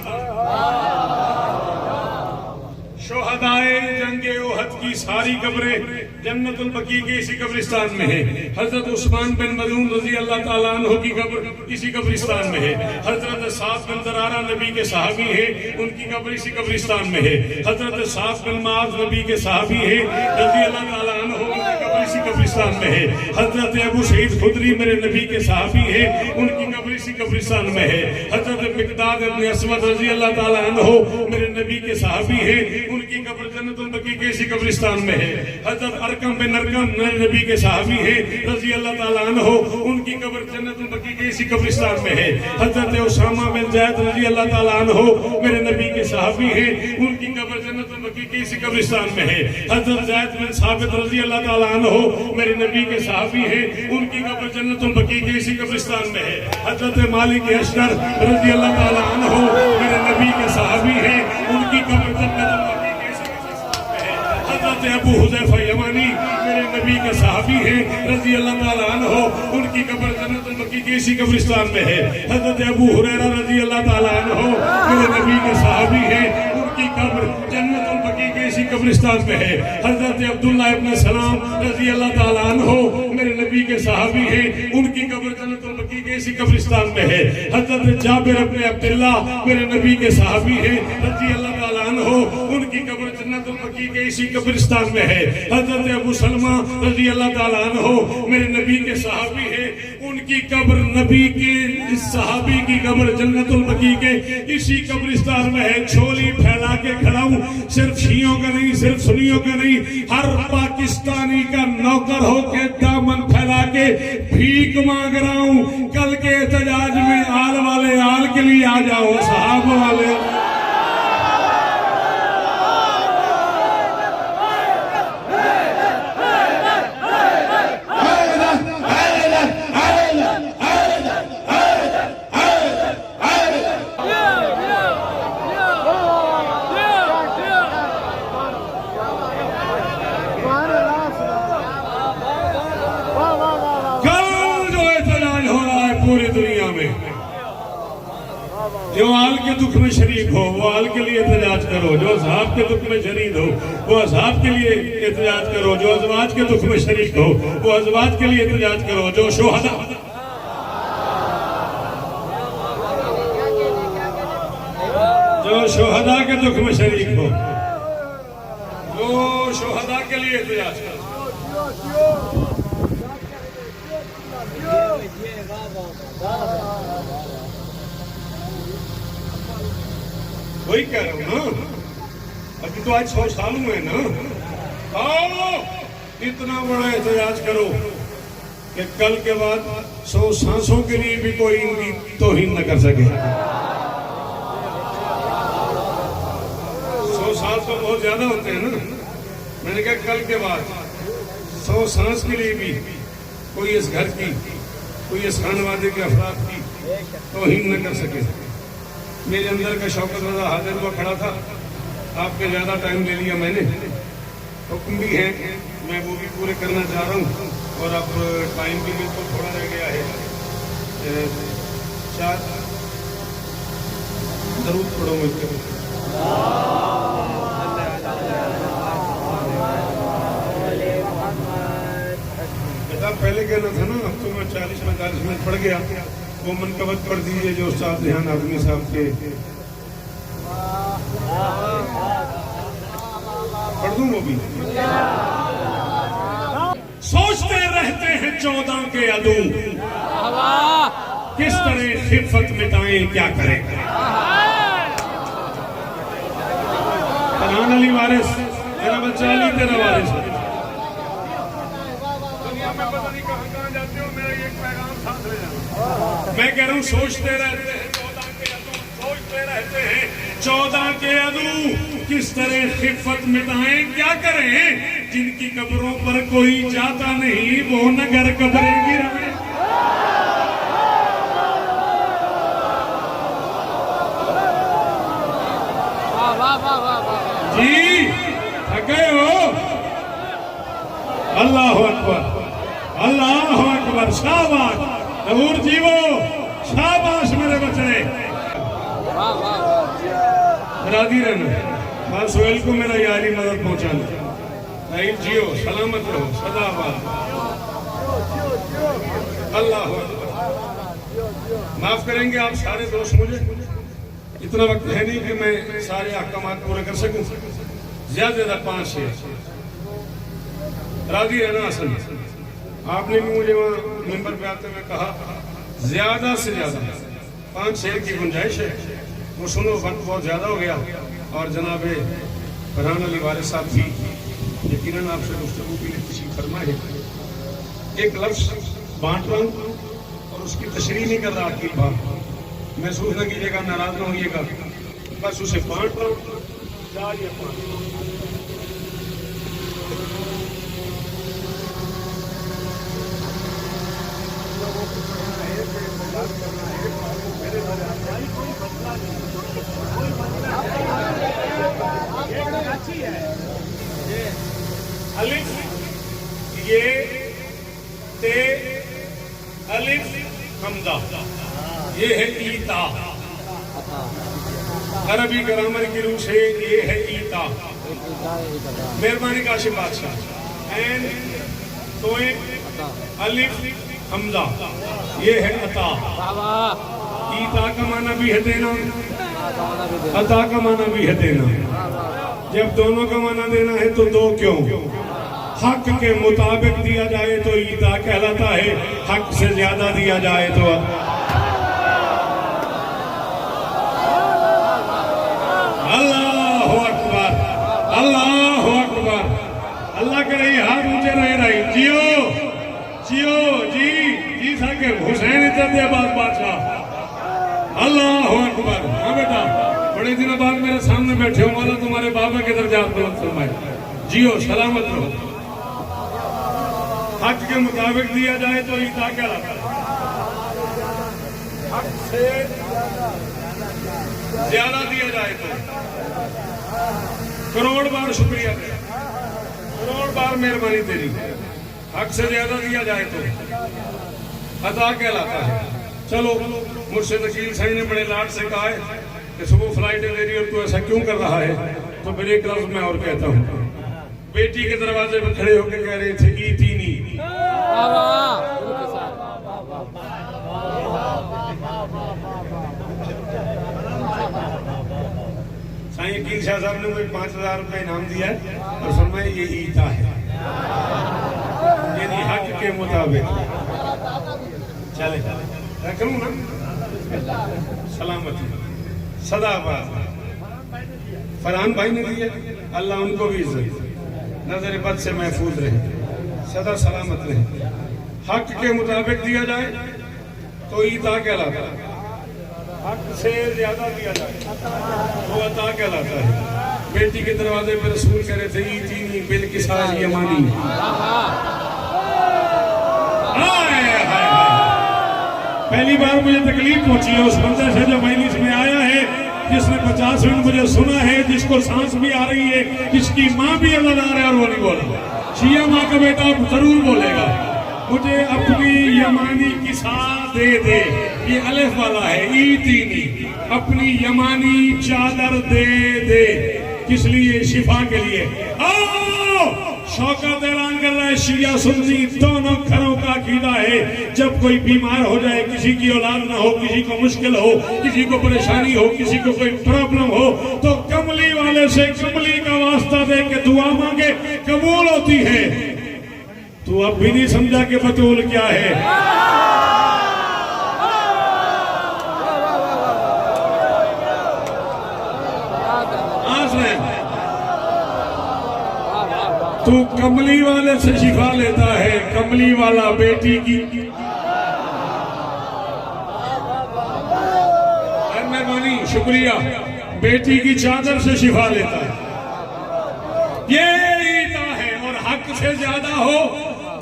शोहदाए जंगे उहद की सारी कब्रें जन्नतुल बकी के इसी कब्रिस्तान में है। हजरत उस्मान बिन मज़ून रजी अल्लाह ताला अन्हु की कब्र इसी कब्रिस्तान में है। हजरत साद बिन दरारा नबी के सहाबी हैं, उनकी कब्र इसी कब्रिस्तान में है। हजरत साद बिन माज नबी के सहाबी हैं, रजी अल्लाह ताला अन्हु उनकी कब्र इसी कब्रिस्तान में है। हजरत अबू सईद खुदरी मेरे नबी के सहाबी हैं, उनकी कब्र इसी कब्रिस्तान में है। हजरत मिक़दाद इब्न असवद रजी अल्लाह ताला अन्हु मेरे नबी के सहाबी हैं, उनकी कब्र जन्नतुल बकी के इसी कब्रिस्तान में है। हजरत अरकम बिन अरकम मेरे नबी के सहाबी हैं, रजी अल्लाह ताला अन्हु उनकी कब्र जन्नतुल बकी के इसी कब्रिस्तान में है। हजरत उसामा बिन ज़ैद रजी अल्लाह ताला अन्हु मेरे नबी के सहाबी हैं, उनकी कब्र जन्नतुल बकी के इसी कब्रिस्तान में है। हजरत ज़ैद बिन साबित रजी अल्लाह ताला अन्हु मेरे नबी के सहाबी हैं, उनकी कब्र जन्नतुल बकी के इसी कब्रिस्तान में है। हजरत मालिक अशतर रजी अल्लाह ताला अन्हु मेरे नबी के सहाबी हैं, उनकी कब्र जन्नतुल बकी के इसी कब्रिस्तान में है। हजरत अबू हुज़ैफा यमानी मेरे नबी के सहाबी हैं, रजी अल्लाह ताला अन्हु उनकी कब्र जन्नतुल बकी के इसी कब्रिस्तान में है। हजरत अबू हुरैरा रजी अल्लाह ताला अन्हु मेरे नबी के सहाबी हैं, उनकी कब्र जन्नतुल बकी के इसी कब्रिस्तान में है। हजरत अब्दुल्ला इब्न सलाम रजी अल्लाह ताला अन्हु मेरे नबी के सहाबी हैं, उनकी कब्र जन्नतुल बकी के इसी कब्रिस्तान में है। हजरत जाबिर इब्न अब्दुल्ला मेरे नबी के सहाबी हैं, रजी अल्लाह ताला अन्हु उनकी कब्र जन्नतुल बकी के इसी कब्रिस्तान में है। हजरत अबू सलमा रजी अल्लाह ताला अन्हु मेरे नबी के सहाबी हैं, उनकी कब्र नबी के इस सहाबी की कब्र जन्नतुल बकी के इसी कब्रिस्तान में है। छोली फैला के खड़ा हूं, सिर्फ शियों का नहीं, सिर्फ सुन्नियों का नहीं, हर पाकिस्तानी का नौकर होके दामन फैला के भीख मांग रहा हूं। कल के एहतजाज में आल वाले आल के लिए आ जाओ, सहाब वाले जो आल के दुख में शरीक हो वो आल के लिए एहतजाज करो, जो असहाब के दुख में शरीक हो वो असहाब के लिए एहतजाज करो, जो अज़वाज के दुख में शरीक हो वो अज़वाज के लिए एहतजाज करो, जो शोहदा के दुख में शरीक हो वो शोहदा के लिए एहतजाज करो। वही कह रहा हूँ ना, अभी ये तो आज 100 साल हुए ना। आओ इतना बड़ा एहतजाज करो कि कल के बाद 100 सांसों के लिए भी कोई इनकी तौहीन न कर सके। 100 साल तो बहुत ज्यादा होते हैं ना। मैंने कहा कल के बाद 100 सांस के लिए भी कोई इस घर की, कोई इस खानवादे के अफराद की तौहीन न कर सके। मेरे अंदर का शौकत रजा हाजिर हुआ खड़ा था, आपके ज्यादा टाइम ले लिया मैंने। हुक्म भी है, मैं वो भी पूरे करना चाह रहा हूँ और अब टाइम भी बिल्कुल थोड़ा रह गया है। चार दरूद पढ़ो मुझे। बेटा पहले कहना था ना, अब तो मैं 40-45 मिनट पढ़ गया। वो मनकबत पढ़ दीजिए जो उस्ताद ध्यान आदमी साहब के। पढ़ दूं वो भी। सोचते रहते हैं 14 के अदू, किस तरह खिफत मिटाएं क्या करें। फरहान अली वारिस मेरा बच्चा, अली तेरा वारिस। दुनिया में पता नहीं कहाँ जाते हो, मेरा एक पैगाम साथ ले जाना। मैं कह रहा हूँ सोचते रहते हैं 14 के अदू, सोचते रहते हैं 14 के अदू, किस तरह खिफत मिटाएं क्या करें। जिनकी कब्रों पर कोई जाता नहीं, वो नगर कब्रें गिराएं। जी थक गए हो? अल्लाह अकबर, अल्लाह अकबर, शाबाश जरूर जीवो, शाबाश मेरे बच्चे। राधी रहना, मां सोहेल को मेरा यारी मदद पहुंचाना। नहीं जियो, सलामत रहो सदाबाद। अल्लाह माफ करेंगे आप सारे दोस्त मुझे, इतना वक्त है नहीं कि मैं सारे अहकामात पूरे कर सकूं। ज्यादा 5 शेर राजी रहना। असल आपने भी मुझे वहां मेंबर पे आते हुए कहा ज्यादा से ज्यादा 5 शेर की गुंजाइश है, वो सुनो, वक्त बहुत ज्यादा हो गया। और जनाब फरहान अली वारिस साहब भी यकीनन आपसे गुफ्तगू के लिए किसी फरमाए। एक लफ्ज बांट रहा हूं और उसकी तशरीह नहीं कर रहा आखिर बात, महसूस न कीजिएगा, नाराज न होइएगा, बस उसे बांट रहा हूं। अलिफ ये ते अलिफ हमदा, ये है ईता। अरबी ग्रामर की रूह से ये है ईता। मेहरबानी काशिफ बादशाह। एन तोए अलिफ हमदा, ये है अता। ईता का माना भी है देना, अता का माना भी है देना। जब दोनों का माना देना है तो दो क्यों? हक के मुताबिक दिया जाए तो ईता कहलाता है, हक से ज्यादा दिया जाए तो अल्लाह अकबर, अल्लाह अकबर। अल्लाह के रही हाथ ऊंचे रहे रही। जियो जियो जी जी साके हुसैन इज्जत बादशाह। अल्लाह अकबर। हाँ बेटा, बड़े दिनों बाद मेरे सामने बैठे हो, मौला तुम्हारे बाबा के दर्जात बुलंद फरमाए। जियो सलामत रहो। हक के मुताबिक दिया जाए तो ईता कहलाता है, हक से ज्यादा दिया जाए तो। करोड़ बार शुक्रिया, करोड़ बार मेहरबानी तेरी। हक से ज्यादा दिया जाए तो अता कहलाता है। चलो, मुझसे वकील साहब ने बड़े लाड से कहा है कि सुबह फ्लाइट है तेरी और तू ऐसा क्यों कर रहा है, तो फिर एक लफ्ज मैं और कहता हूँ। बेटी के दरवाजे पर खड़े होकर कह रहे थे ईतीनी। साईं यकीन शाह साहब ने मुझे 5000 रुपए इनाम दिया और फरमाया ये ईता है, यानी हक के मुताबिक। चले रख लूं ना, सलामती सदाबाद। फरहान भाई ने दिया। अल्लाह उनको भी इज्जत दे, नजर बद से महफूज रहे, सदा सलामत रहे। हक के मुताबिक दिया जाए तो ईता कहलाता है, हक से ज्यादा दिया जाए तो अता कहलाता है। बेटी के दरवाजे पर रसूल कह रहे थे ईतीनी बिल किसाज यमानी। पहली बार मुझे तकलीफ पहुंची है उस बंदे से जो मजलिस में आया है, जिसने 50 मिनट मुझे सुना है, जिसको सांस भी आ रही है, जिसकी माँ भी अल्लाहदार है और वो नहीं बोला। शिया माँ का बेटा जरूर बोलेगा मुझे अपनी यमानी किसा दे दे, ये अलिफ वाला है, ईतीनी अपनी यमानी चादर दे दे। किस लिए? शिफा के लिए। शौकत ऐलान कर रहा है शिया सुन्नी दोनों घरों का अकीदा है, जब कोई बीमार हो जाए, किसी की औलाद ना हो, किसी को मुश्किल हो, किसी को परेशानी हो, किसी को कोई प्रॉब्लम हो, तो कमली वाले से कमली का वास्ता दे के दुआ मांगे, कबूल होती है। तू अब भी नहीं समझा कि बतूल क्या है? तू कमली वाले से शिफा लेता है, कमली वाला बेटी की मेहरबानी शुक्रिया, बेटी की चादर से शिफा लेता है। ये ईता है। और हक से ज्यादा हो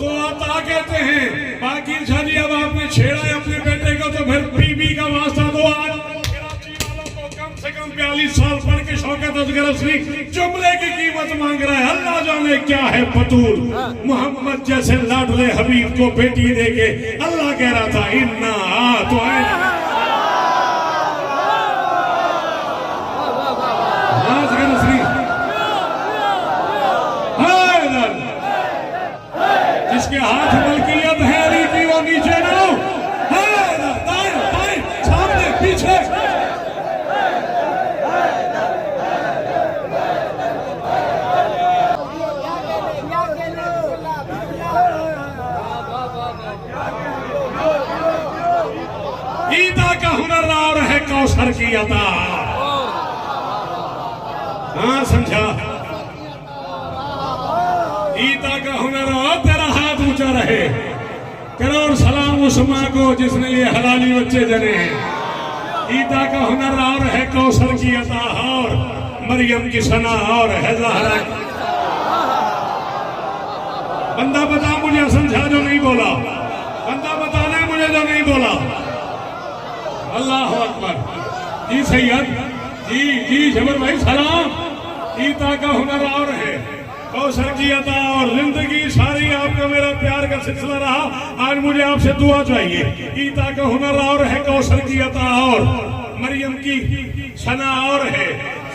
तो अता कहते हैं। बाकी जी अब आपने छेड़ा है अपने बेटे को तो फिर बीबी का वास्ता दो। आज कराची वालों को कम से कम 42 साल पढ़ के शौकत असगर असली जुमले की कीमत मांग रहा है। अल्लाह जाने क्या है बतूल। मोहम्मद जैसे लाडले हबीब को बेटी देके अल्लाह कह रहा था इन्ना तो जिसके हाथ मलकियत है अली की वो नीचे ना हो, दाएं बाएं सामने पीछे। ईदा का हुनर और है कौसर की अता। हाँ समझा? ईदा का हुनर और तेरा हाथ ऊंचा रहे। करोड़ सलाम उस माँ को जिसने ये हलाली बच्चे जने हैं। ईदा का हुनर और है कौसर की अता और मरियम की सना और है ज़हरा। बंदा बता मुझे समझा जो नहीं बोला, बंदा बताना मुझे जो नहीं बोला। अल्लाह अकबर। जी सैयद जी जबर भाई सलाम। ईदा का हुनर और है कौसर की अता और जिंदगी सारी आपका मेरा प्यार का सिलसिला रहा। आज मुझे आपसे दुआ चाहिए। ईदा का हुनर और है कौसर की अता और मरियम की सना और है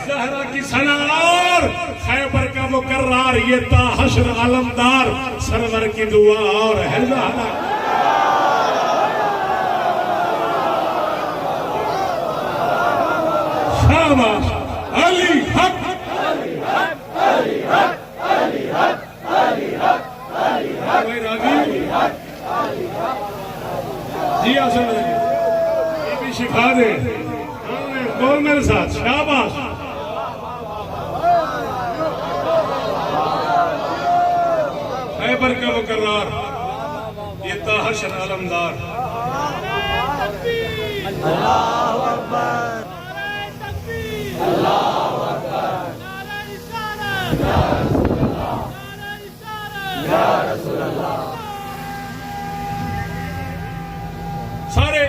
ज़हरा की सना और खैबर का मुकर्रर ये ताहशर आलमदार सरवर की दुआ और है ज़हरा। शाबाश अली हक जी आसन ये भी शिफा दे। बोल मेरे साथ शाबाश। खैबर का मुकर्रर ये ताहशर आलमदार। अल्लाहु अकबर अल्लाहु अकबर या रसूल अल्लाह। सारे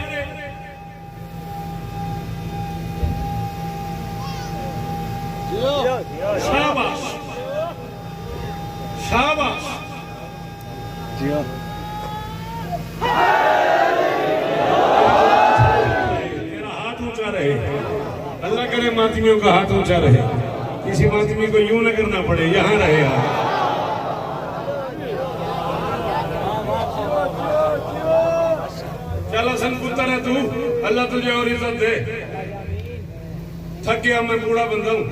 शाबाश शाबाश। तेरा हाथ ऊंचा रहे। अल्लाह करे मातमियों का हाथ ऊंचा रहे, किसी मातमी को यूं न करना पड़े, यहाँ रहे यार। चल हसन पुत्र है तू, अल्लाह तुझे और इज्जत दे। थक गया मैं, बूढ़ा बंदा हूँ।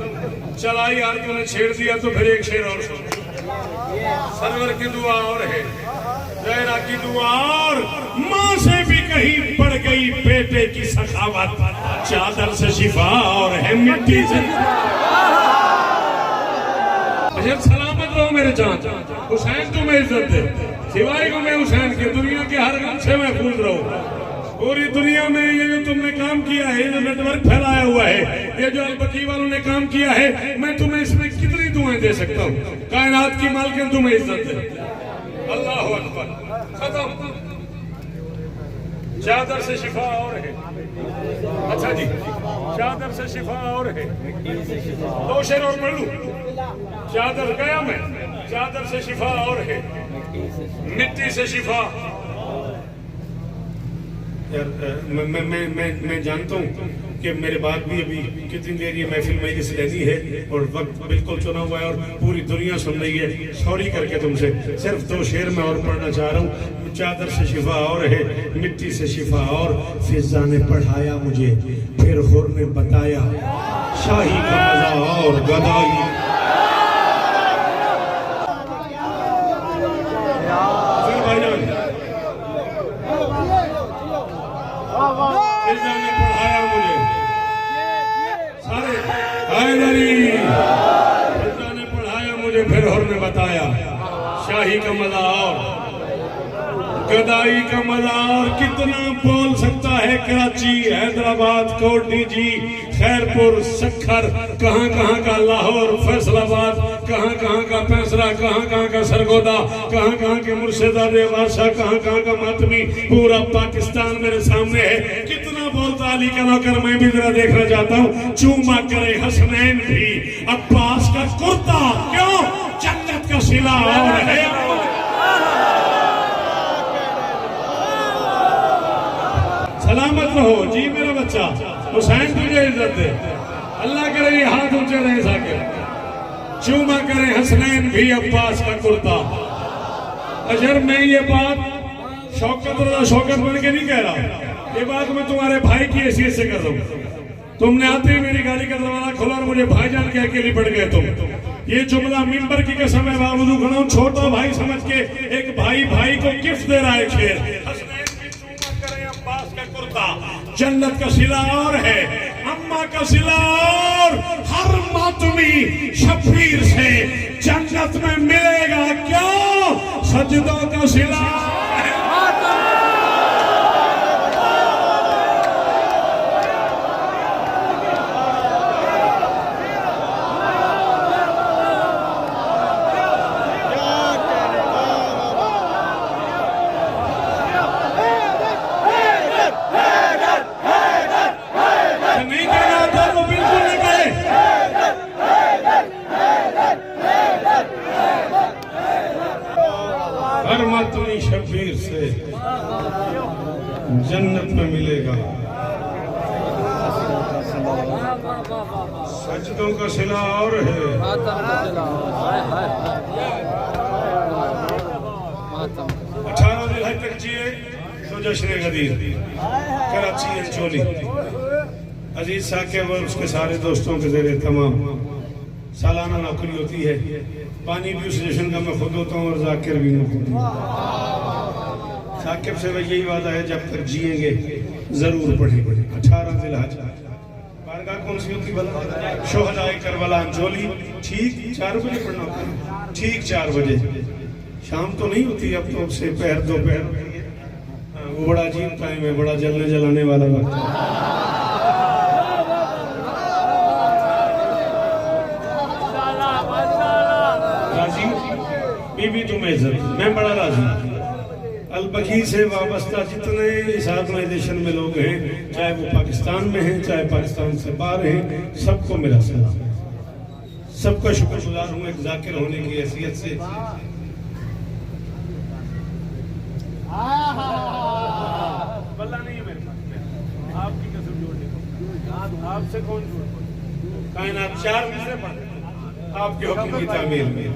चला यार तूने छेड़ दिया तो फिर एक शेर और सुन। सरवर की दुआ और है, ज़हरा की दुआ और माँ से भी कहीं बढ़ गई बेटे की सखावत। चादर से शिफा और है मिट्टी से यार सलामत रहो मेरे चांद, हुसैन तुम्हें इज्जत दे, सिवाय को मैं हुसैन के दुनिया के हर गम से महफूज रहो। पूरी दुनिया में ये जो तुमने काम किया है, ये जो नेटवर्क फैलाया हुआ है, ये जो अलबकी वालों ने काम किया है, मैं तुम्हें इसमें कितनी दुआएं दे सकता हूँ। कायनात की मालकिन तुम्हें इज्जत दे। अल्लाह अकबर। खत्म। चादर से शिफा और है। अच्छा जी, चादर से शिफा और है। दो शेर और पढ़ लूं। चादर गया मैं, चादर से शिफा और है, मिट्टी से शिफा। यार मैं जानता हूँ कि मेरे बाद भी अभी कितनी देर ये महफिल मजलिस रहती है और वक्त बिल्कुल चुना हुआ है और पूरी दुनिया सुन रही है। सॉरी करके तुमसे सिर्फ दो शेर में और पढ़ना चाह रहा हूँ। चादर से शिफा और है, मिट्टी से शिफा और, फिजा ने पढ़ाया मुझे, फिर हुर ने बताया, शाही का मजा और गदाई। फिर भाईजान फिजा ने पढ़ाया मुझे, सारे फिजा ने पढ़ाया मुझे, फिर हुर ने बताया, शाही का मजा और गदाई का मजा और। कितना बोल सकता है कराची, हैदराबाद, कोटी जी, खैरपुर, सखर, कहाँ कहाँ का लाहौर, फैसलाबाद, कहाँ कहाँ का पैंसरा, कहाँ कहाँ का सरगोदा, कहाँ कहाँ के मुर्शिदाबाद बादशाह, कहाँ कहाँ का मातमी, पूरा पाकिस्तान मेरे सामने है। कितना बोलता अली का नौकर, मैं भी जरा देखना चाहता हूँ। चूमा करे हसनैन भी अब्बास का कुर्ता, क्यों? जन्नत का सिला और है। सलामत रहो जी मेरा बच्चा, हुसैन तुझे इज्जत दे। अल्लाह करे ये हाथ ऊंचे रहे साके, चूमा करे हसनैन भी अब्बास का कुर्ता। अजर मैं ये बात शौकत बन के नहीं कह रहा, ये बात मैं तुम्हारे भाई की हैसियत से कर रहा हूँ। तुमने आते ही मेरी गाड़ी का दरवाजा खोला और मुझे भाईजान कह के लिपट गए तुम। ये जुमला मिंबर की कसम है, बावजूद खड़ा हूं, छोटा भाई समझ के। एक भाई भाई को गिफ्ट दे रहा है शेर, जन्नत का सिला और है, अम्मा का सिला और। हर मातमी शफीर से जन्नत में मिलेगा, क्यों? सजदों का सिला है। शफीर से जन्नत में मिलेगा, सजदों का सिला और है। 18 जुलाई तक जिए तो जश्न गदीर, कराची चोली। अजीज साकिब और उसके सारे दोस्तों के ज़रिए तमाम सालाना नौकरी होती है। पानी भी उस जश्न का मैं खुद होता हूँ और जाकिर भी मैं खुद हूँ। साकिब से वही यही वादा है, जब तक जिएंगे जरूर पढ़ेंगे। 18 जिलहज बारगाह कौन सी होती भला? शोहदाए करबला अंजोली। ठीक 4 बजे पढ़ना होता है, ठीक 4 बजे। शाम तो नहीं होती अब तो, से पहर दोपहर। वो बड़ा अजीब टाइम है, बड़ा जलने जलाने वाला वक्त है। राजी बीबी तुम्हें इज्जत, मैं बड़ा राजी। अलबकी से वाबस्ता जितने इस ऑर्गेनाइजेशन में लोग हैं, चाहे वो पाकिस्तान में हैं, चाहे पाकिस्तान से बाहर हैं, सबको मेरा सलाम, सबका शुक्रगुजार हूँ एक जाकिर होने की हैसियत से। बल्ला नहीं है मेरे पास, आपकी कसम जोड़ने को, आपसे कौन जोड़? कायनात 4 मिसरे पढ़, आपके हुक्म की तामीर में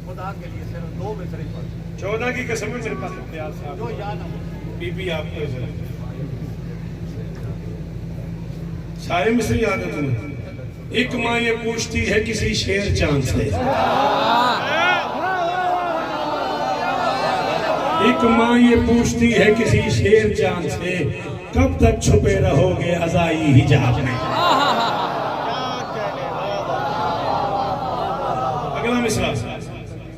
खुदा के लिए सिर्फ 2 मिसरे पढ़। 14 की कसम है मेरे पास, जो याद है बीबी आपको सारे मिसरे याद है तुम्हें। एक माँ ये पूछती है किसी शेर चांद से, एक माँ ये पूछती है किसी शेर चांद से, कब तक छुपे रहोगे अज़ाई हिजाब में। अगला सा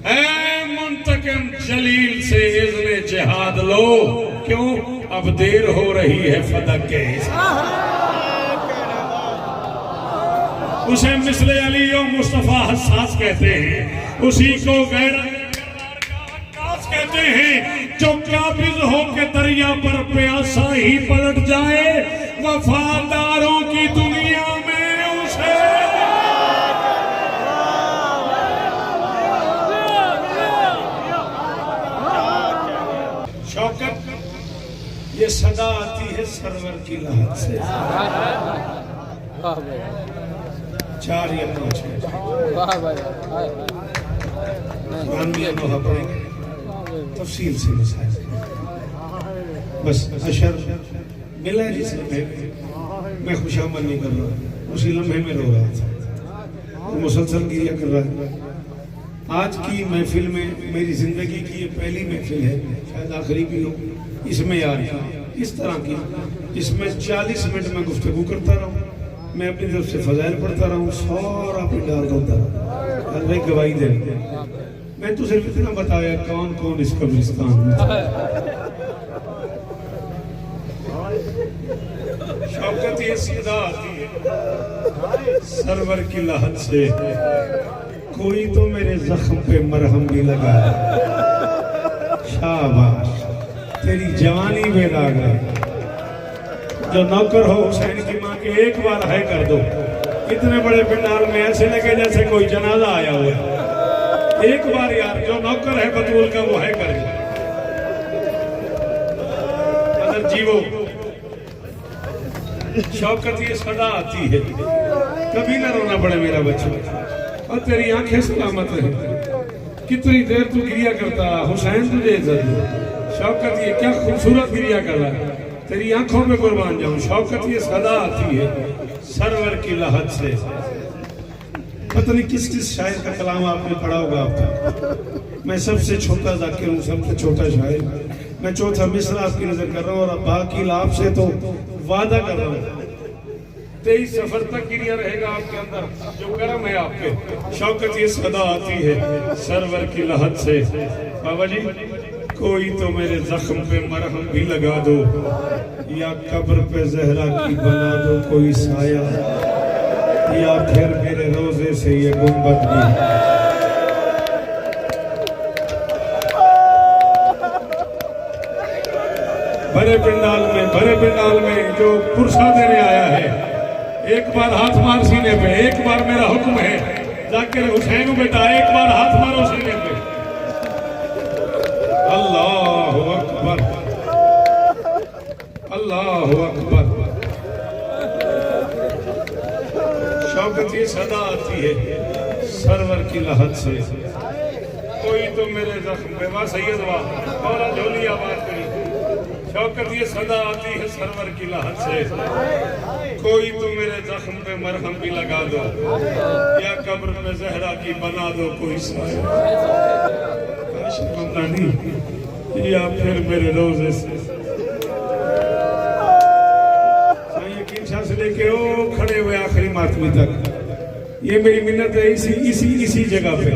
है मुंतकिम जलील से इज़्ने जिहाद लो, क्यों अब देर हो रही है फदक के। उसे मिसले अली और मुस्तफा हसास कहते हैं, उसी को गैरत कहते हैं जो काबिज हो के दरिया पर प्यासा ही पलट जाए, वफादारों की दुनिया में उसे शौकत। ये सदा आती है सरवर की लहत से। वाह भाई, 4 या 5 वाह भाई, पढ़ेंगे तफसील से मसाइल। बस अशर मिला जिस लम्हे में, मैं खुशामद नहीं कर रहा, उसी लम्हे में रो रहा था, वो मुसलसल गिरिया कर रहा है। आज की महफिल में मेरी जिंदगी की ये पहली महफिल है, शायद आखिरी भी हो। इसमें यार इस तरह की, इसमें 40 मिनट में गुफ्तगू करता रहूँ, मैं अपनी तरफ से फजाइल पढ़ता रहूँ, सारा पिंडाल रोता रहूँ, अल्लाह गवाही दे। मैं तो सिर्फ इतना बताया कौन कौन इस कब्रिस्तान में। शौकत ये सदा आती है सरवर की लहत से, कोई तो मेरे जख्म पे मरहम भी लगा। शाबाश, तेरी जवानी बेदाग है। जो नौकर हो हुसैन की माँ के एक बार है कर दो। इतने बड़े पंडाल में ऐसे लगे जैसे कोई जनाजा आया हुआ है। एक बार यार जो नौकर है बतूल का वो है कर अगर जीवो। शौकत ये सदा आती है, कभी ना रोना पड़े मेरा बच्चा, और तेरी आंखें सलामत है। कितनी देर तू गिरिया करता, हुसैन तुझे इज्जत दे। शौकत ये क्या खूबसूरत गिरिया कर रहा है, तेरी आंखों में कुर्बान जाऊं। शौकत ये सदा आती है सरवर की लहत से। पता नहीं किस किस शायर का कलाम आपने पढ़ा होगा आपका। मैं सबसे छोटा जाकिर हूँ, सबसे छोटा शायर। मैं चौथा मिसरा आपकी नजर कर रहा हूँ, और बाकी लाभ से तो वादा कर रहा हूँ 23 सफर तक गिरिया रहेगा आपके अंदर, जो कर्म है आपके। शौकत ये सदा आती है सरवर की लहत से। बाबा जी कोई तो मेरे जख्म पे मरहम भी लगा दो, या कब्र पे जहरा की बना दो कोई साया, या फिर मेरे रोजे से ये गुंबद भी। बड़े पंडाल में जो पुरसा देने आया है, एक बार हाथ मार सीने पे। एक बार मेरा हुक्म है जाकिर हुसैन बेटा, एक बार हाथ मारो सीने पे। अल्लाह अकबर, अल्लाह अकबर। शौकत ये सदा आती है सरवर की लहत से, कोई तो मेरे जख्म पे। वाह सैयद वाह, और झोली आवाज करी। शौकत ये सदा आती है सरवर की लहत से, कोई तो मेरे जख्म पे मरहम भी लगा दो, या कब्र पे जहरा की बना दो कोई साया, या फिर मेरे रोजे से। से लेके ओ खड़े हुए आखिरी मातमी तक, ये मेरी मिन्नत है। इसी जगह पे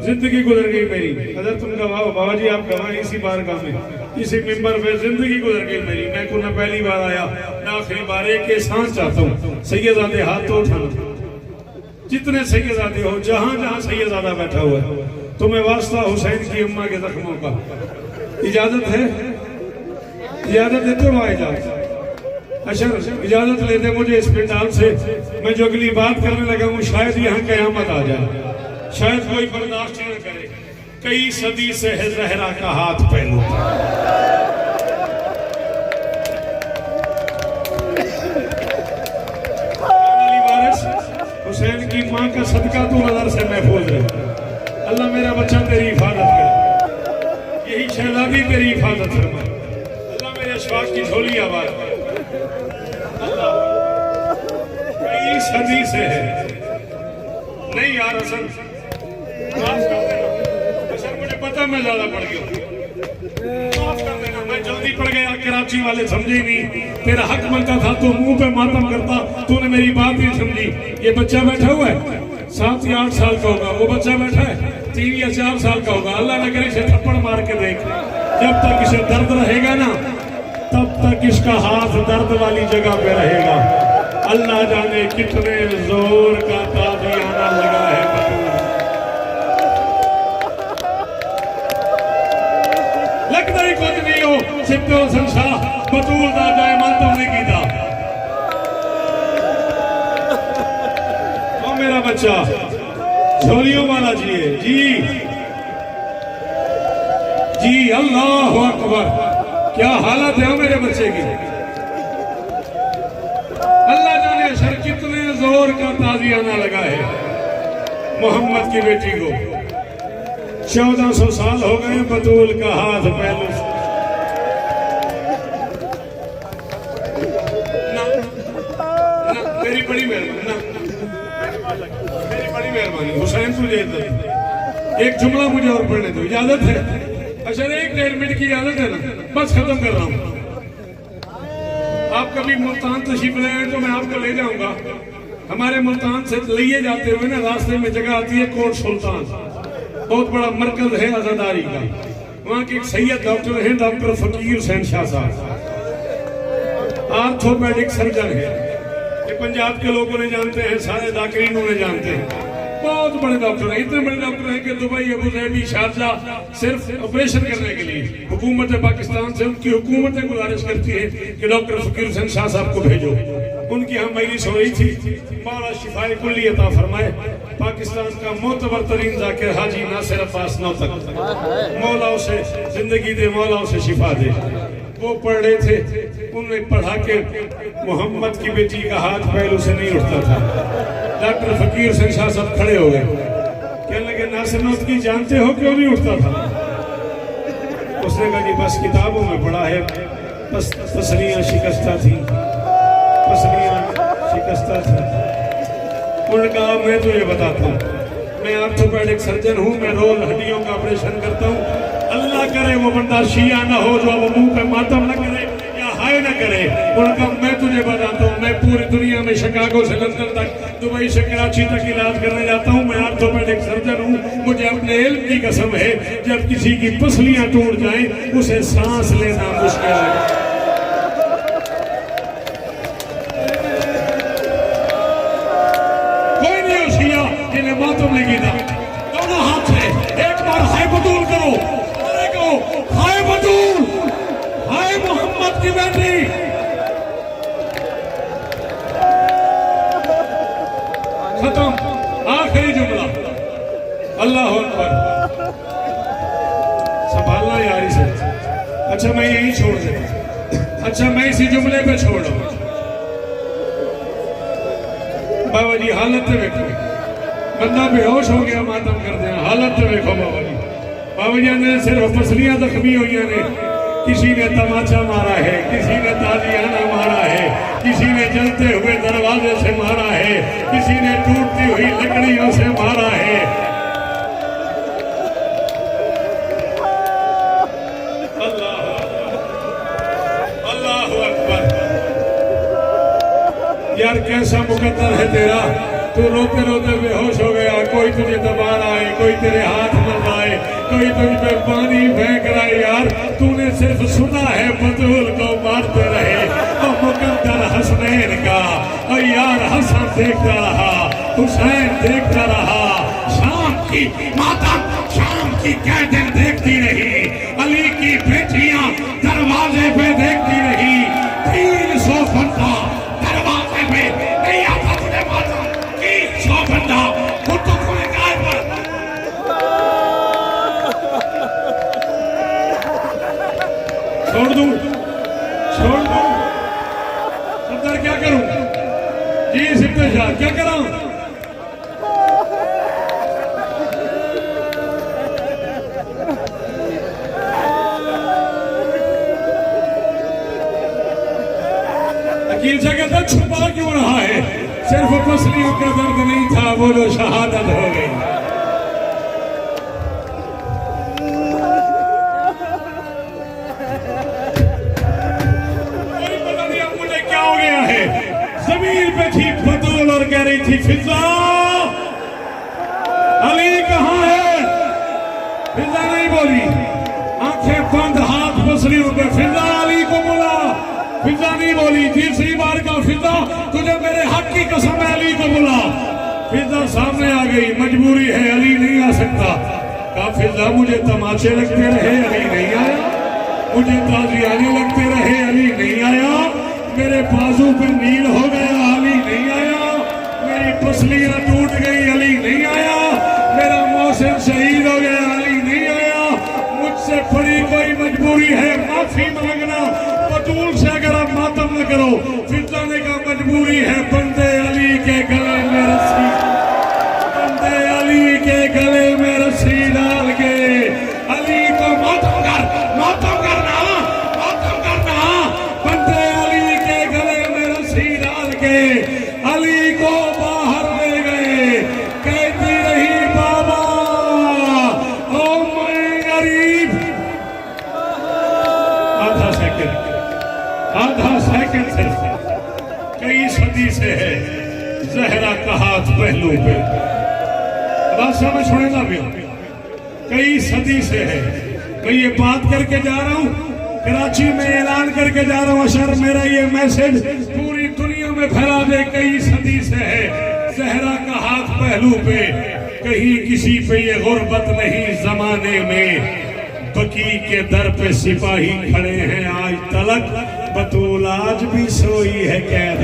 जिंदगी गुजर गई मेरी। अगर तुम गवाह हो बाबा जी, आप गवाह, इसी बारगाह में, इसी मिंबर पे जिंदगी गुजर गई मेरी। मैं को न पहली बार आया न आखिरी बार। एक एहसान चाहता हूँ, सैयदादे हाथ तो उठाना, जितने सैयदादे हो, जहां जहां सैयदादा बैठा हुआ है, तुम्हें वास्ता हुसैन की अम्मा के जख्मों का। इजाजत है? इजाजत देते हो? इजाजत अच्छा, इजाजत लेते मुझे इस पंडाल से। मैं जो अगली बात करने लगा हूँ, शायद यहाँ कयामत आ जाए, शायद कोई बर्दाश्त न करे। कई सदी से है जहरा का हाथ पहलू। हुसैन की माँ का सदका तू नजर से महफूज रहे। अल्लाह मेरा बच्चा तेरी हिफाजत करे, यही शहजादी तेरी हिफाजत फरमाए। अल्लाह मेरे अशफाक की झोली आवाज करे। कई सदी से है नहीं यार, असल मुझे पता मैं ज्यादा पड़ गया, माफ कर देना। मैं जल्दी पड़ गया, कराची वाले समझे नहीं। तेरा हक बनता था तो मुंह पे मातम करता, तूने मेरी बात नहीं समझी। ये बच्चा बैठा हुआ है 7 या 8 साल का होगा, वो बच्चा बैठा है, 3 या 4 साल का होगा, अल्लाह न करे इसे थप्पड़ मार के देख। जब तक इसे दर्द रहेगा ना तब तक इसका हाथ दर्द वाली जगह पे रहेगा। अल्लाह जाने कितने जोर का ताज़ियाना लगा है बतूल। लगता ही कुछ नहीं हो सिद्धो संसार बतूल दा जाए मातम नहीं कीता। ओ मेरा बच्चा झोलियों वाला जी जी अल्लाह अकबर, क्या हालत है मेरे बच्चे की। अल्लाह जाने शर कितने जोर का ताज़ियाना लगा है मोहम्मद की बेटी को। 1400 साल हो गए बतूल का हाथ पहले ना, मेरी बड़ी मेहरबानी, मेरी बड़ी मेहरबानी हुसैन तुझे एक जुमला मुझे और पढ़ने दो, इजाजत है? अच्छा 1-1.5 मिनट की इजाजत है ना, बस खत्म कर रहा हूँ। आप कभी मुल्तान तशरीफ ले आए तो मैं आपको ले जाऊंगा। हमारे मुल्तान से लिए जाते हुए ना रास्ते में जगह आती है कोट सुल्तान, बहुत बड़ा मरकज है आजादारी का। वहाँ के एक सैयद डॉक्टर हैं डॉक्टर फकीर हुसैन शाह साहब, आर्थोपेडिक सर्जन है। ये पंजाब के लोगों ने जानते हैं, सारे दाकिरीनों ने जानते हैं। बहुत बड़े डॉक्टर हैं, इतने बड़े डॉक्टर हैं कि दुबई, अबू धाबी, शारजाह सिर्फ ऑपरेशन करने के लिए हुकूमत पाकिस्तान से उनकी हुकूमतें गुजारिश करती है कि डॉक्टर फकीर हुसैन शाह साहब को भेजो। उनकी हम मजलिस हो रही थी, मौला शिफाए कुल्ली अता फरमाए। पाकिस्तान का मोतबर तरीन जाकिर हाजी नासिर अब्बास नौतक, मौला उसे जिंदगी दे, मौला उसे शिफा दे। वो पढ़ रहे थे, उन्होंने पढ़ा के मोहम्मद की बेटी का हाथ पहलू से नहीं उठता था। डॉक्टर फकीर हुसैन शाह साहब खड़े हो गए, कहने लगे नासिर नौतकी जानते हो क्यों नहीं उठता था? उसने कहा कि बस किताबों में पढ़ा है, बस पसलियां शिकस्ता थी, पसलियां शिकस्ता थी। उन्होंने कहा मैं तुझे बताता हूँ, मैं आर्थोपेडिक सर्जन हूँ, मैं रोज हड्डियों का ऑपरेशन करता हूँ। अल्लाह करे वो बंदा शिया ना हो जो अब मुंह पे मातम न करे या हाय न करे। उनका मैं तुझे बताता हूँ, मैं पूरी दुनिया में शिकागो से लंदन तक, दुबई से कराची तक इलाज करने जाता हूँ। मैं आर्थोपेडिक सर्जन हूँ, मुझे अपने इल्म की कसम है जब किसी की पसलियां टूट जाएं उसे सांस लेना मुश्किल है। कोई नहीं हो शिया जिन्हें मातम नहीं कीता। दोनों हाथ से एक बार हाय बतूल करो, अरे कहो हाय बतूल, हाय मोहम्मद की बेटी। खत्म, आखिरी जुमला, अल्लाह अकबर। संभालना यार इसे। अच्छा मैं यही छोड़ देता, अच्छा मैं इसी जुमले पे छोड़ रहा हूं। बाबा जी हालत देखो, बंदा बेहोश हो गया मातम कर दिया, हालत देखो बाबा जी। बाबा जी ने सिर्फ पसलियां जख्मी हुई ने, किसी ने तमाचा मारा है, किसी ने ताजियाना मारा है, किसी ने जलते हुए दरवाजे से मारा है, किसी ने टूटती हुई लकड़ियों से मारा है। अल्लाह अल्लाह अकबर। यार कैसा मुकद्दर है तेरा, तू रोते रोते बेहोश हो गया। कोई तुझे दबा रहा है, कोई तेरे हाथ मर रहा है, कोई तुझ पे पानी फेंक रहा है। यार तूने सिर्फ सुना है बतूल को मारते रहे और मुकद्दर हसनैन का। और यार हसन देखता रहा, हुसैन देखता रहा, शाम की माता शाम की कैदें देखती रही, अली की बेटियां दरवाजे पे देखती रही। 300 बंदा दरवाजे पे नहीं आता तुझे माता, 300 बंदा कुत्तों को गाय पर। छोड़ दूं, छोड़ दूं, सरदार क्या करूं? जी सिद्धू शाह क्या कराऊं? वकील साहब कहता छुपा क्यों रहा है? सिर्फ पसलियों का दर्द नहीं था, वो जो शहादत हो गई। जमीन पे थी बतूल और कह रही थी फिजा, अली कहाँ है? फिजा नहीं बोली। तीसरी बार का फिजा तुझे मेरे हक की कसम है अली को बुला। फिजा सामने आ गई, मजबूरी है अली नहीं आ सकता। कहा फिजा मुझे तमाचे लगते रहे अली नहीं आया, मुझे ताजियाने लगते रहे अली नहीं आया, मेरे बाजू पे नील हो गया अली नहीं आया, मेरी पसलियां टूट गई अली नहीं आया, मेरा मौसम शहीद हो गया अली नहीं आया। मुझसे बड़ी कोई मजबूरी है माफी मांगना, बतूल से अगर आप मातम न करो। फिजा ने कहा मजबूरी है बंदे अली के गले में रस्सी, बंदे अली के गले में रस्सी डाल के अली को मातम करना, मातम करना। बंदे अली के गले में रस्सी डाल के अली को बाहर ले गए। कहती रही बाबा ओ मैं गरीब। आधा सेकंड से कई सदी से है जहरा का हाथ पहलू पे। बात समझ सुनेगा भी, कई सदी से है। मैं ये बात करके जा रहा हूँ, कराची में ऐलान करके जा रहा हूँ, अशर मेरा ये मैसेज पूरी दुनिया में फैला दे। कई सदी से है जहरा का हाथ पहलू पे, कहीं किसी पे ये गुर्बत नहीं जमाने में। बकी के दर पे सिपाही खड़े हैं आज तलक, बतूल आज भी सोई है कैद।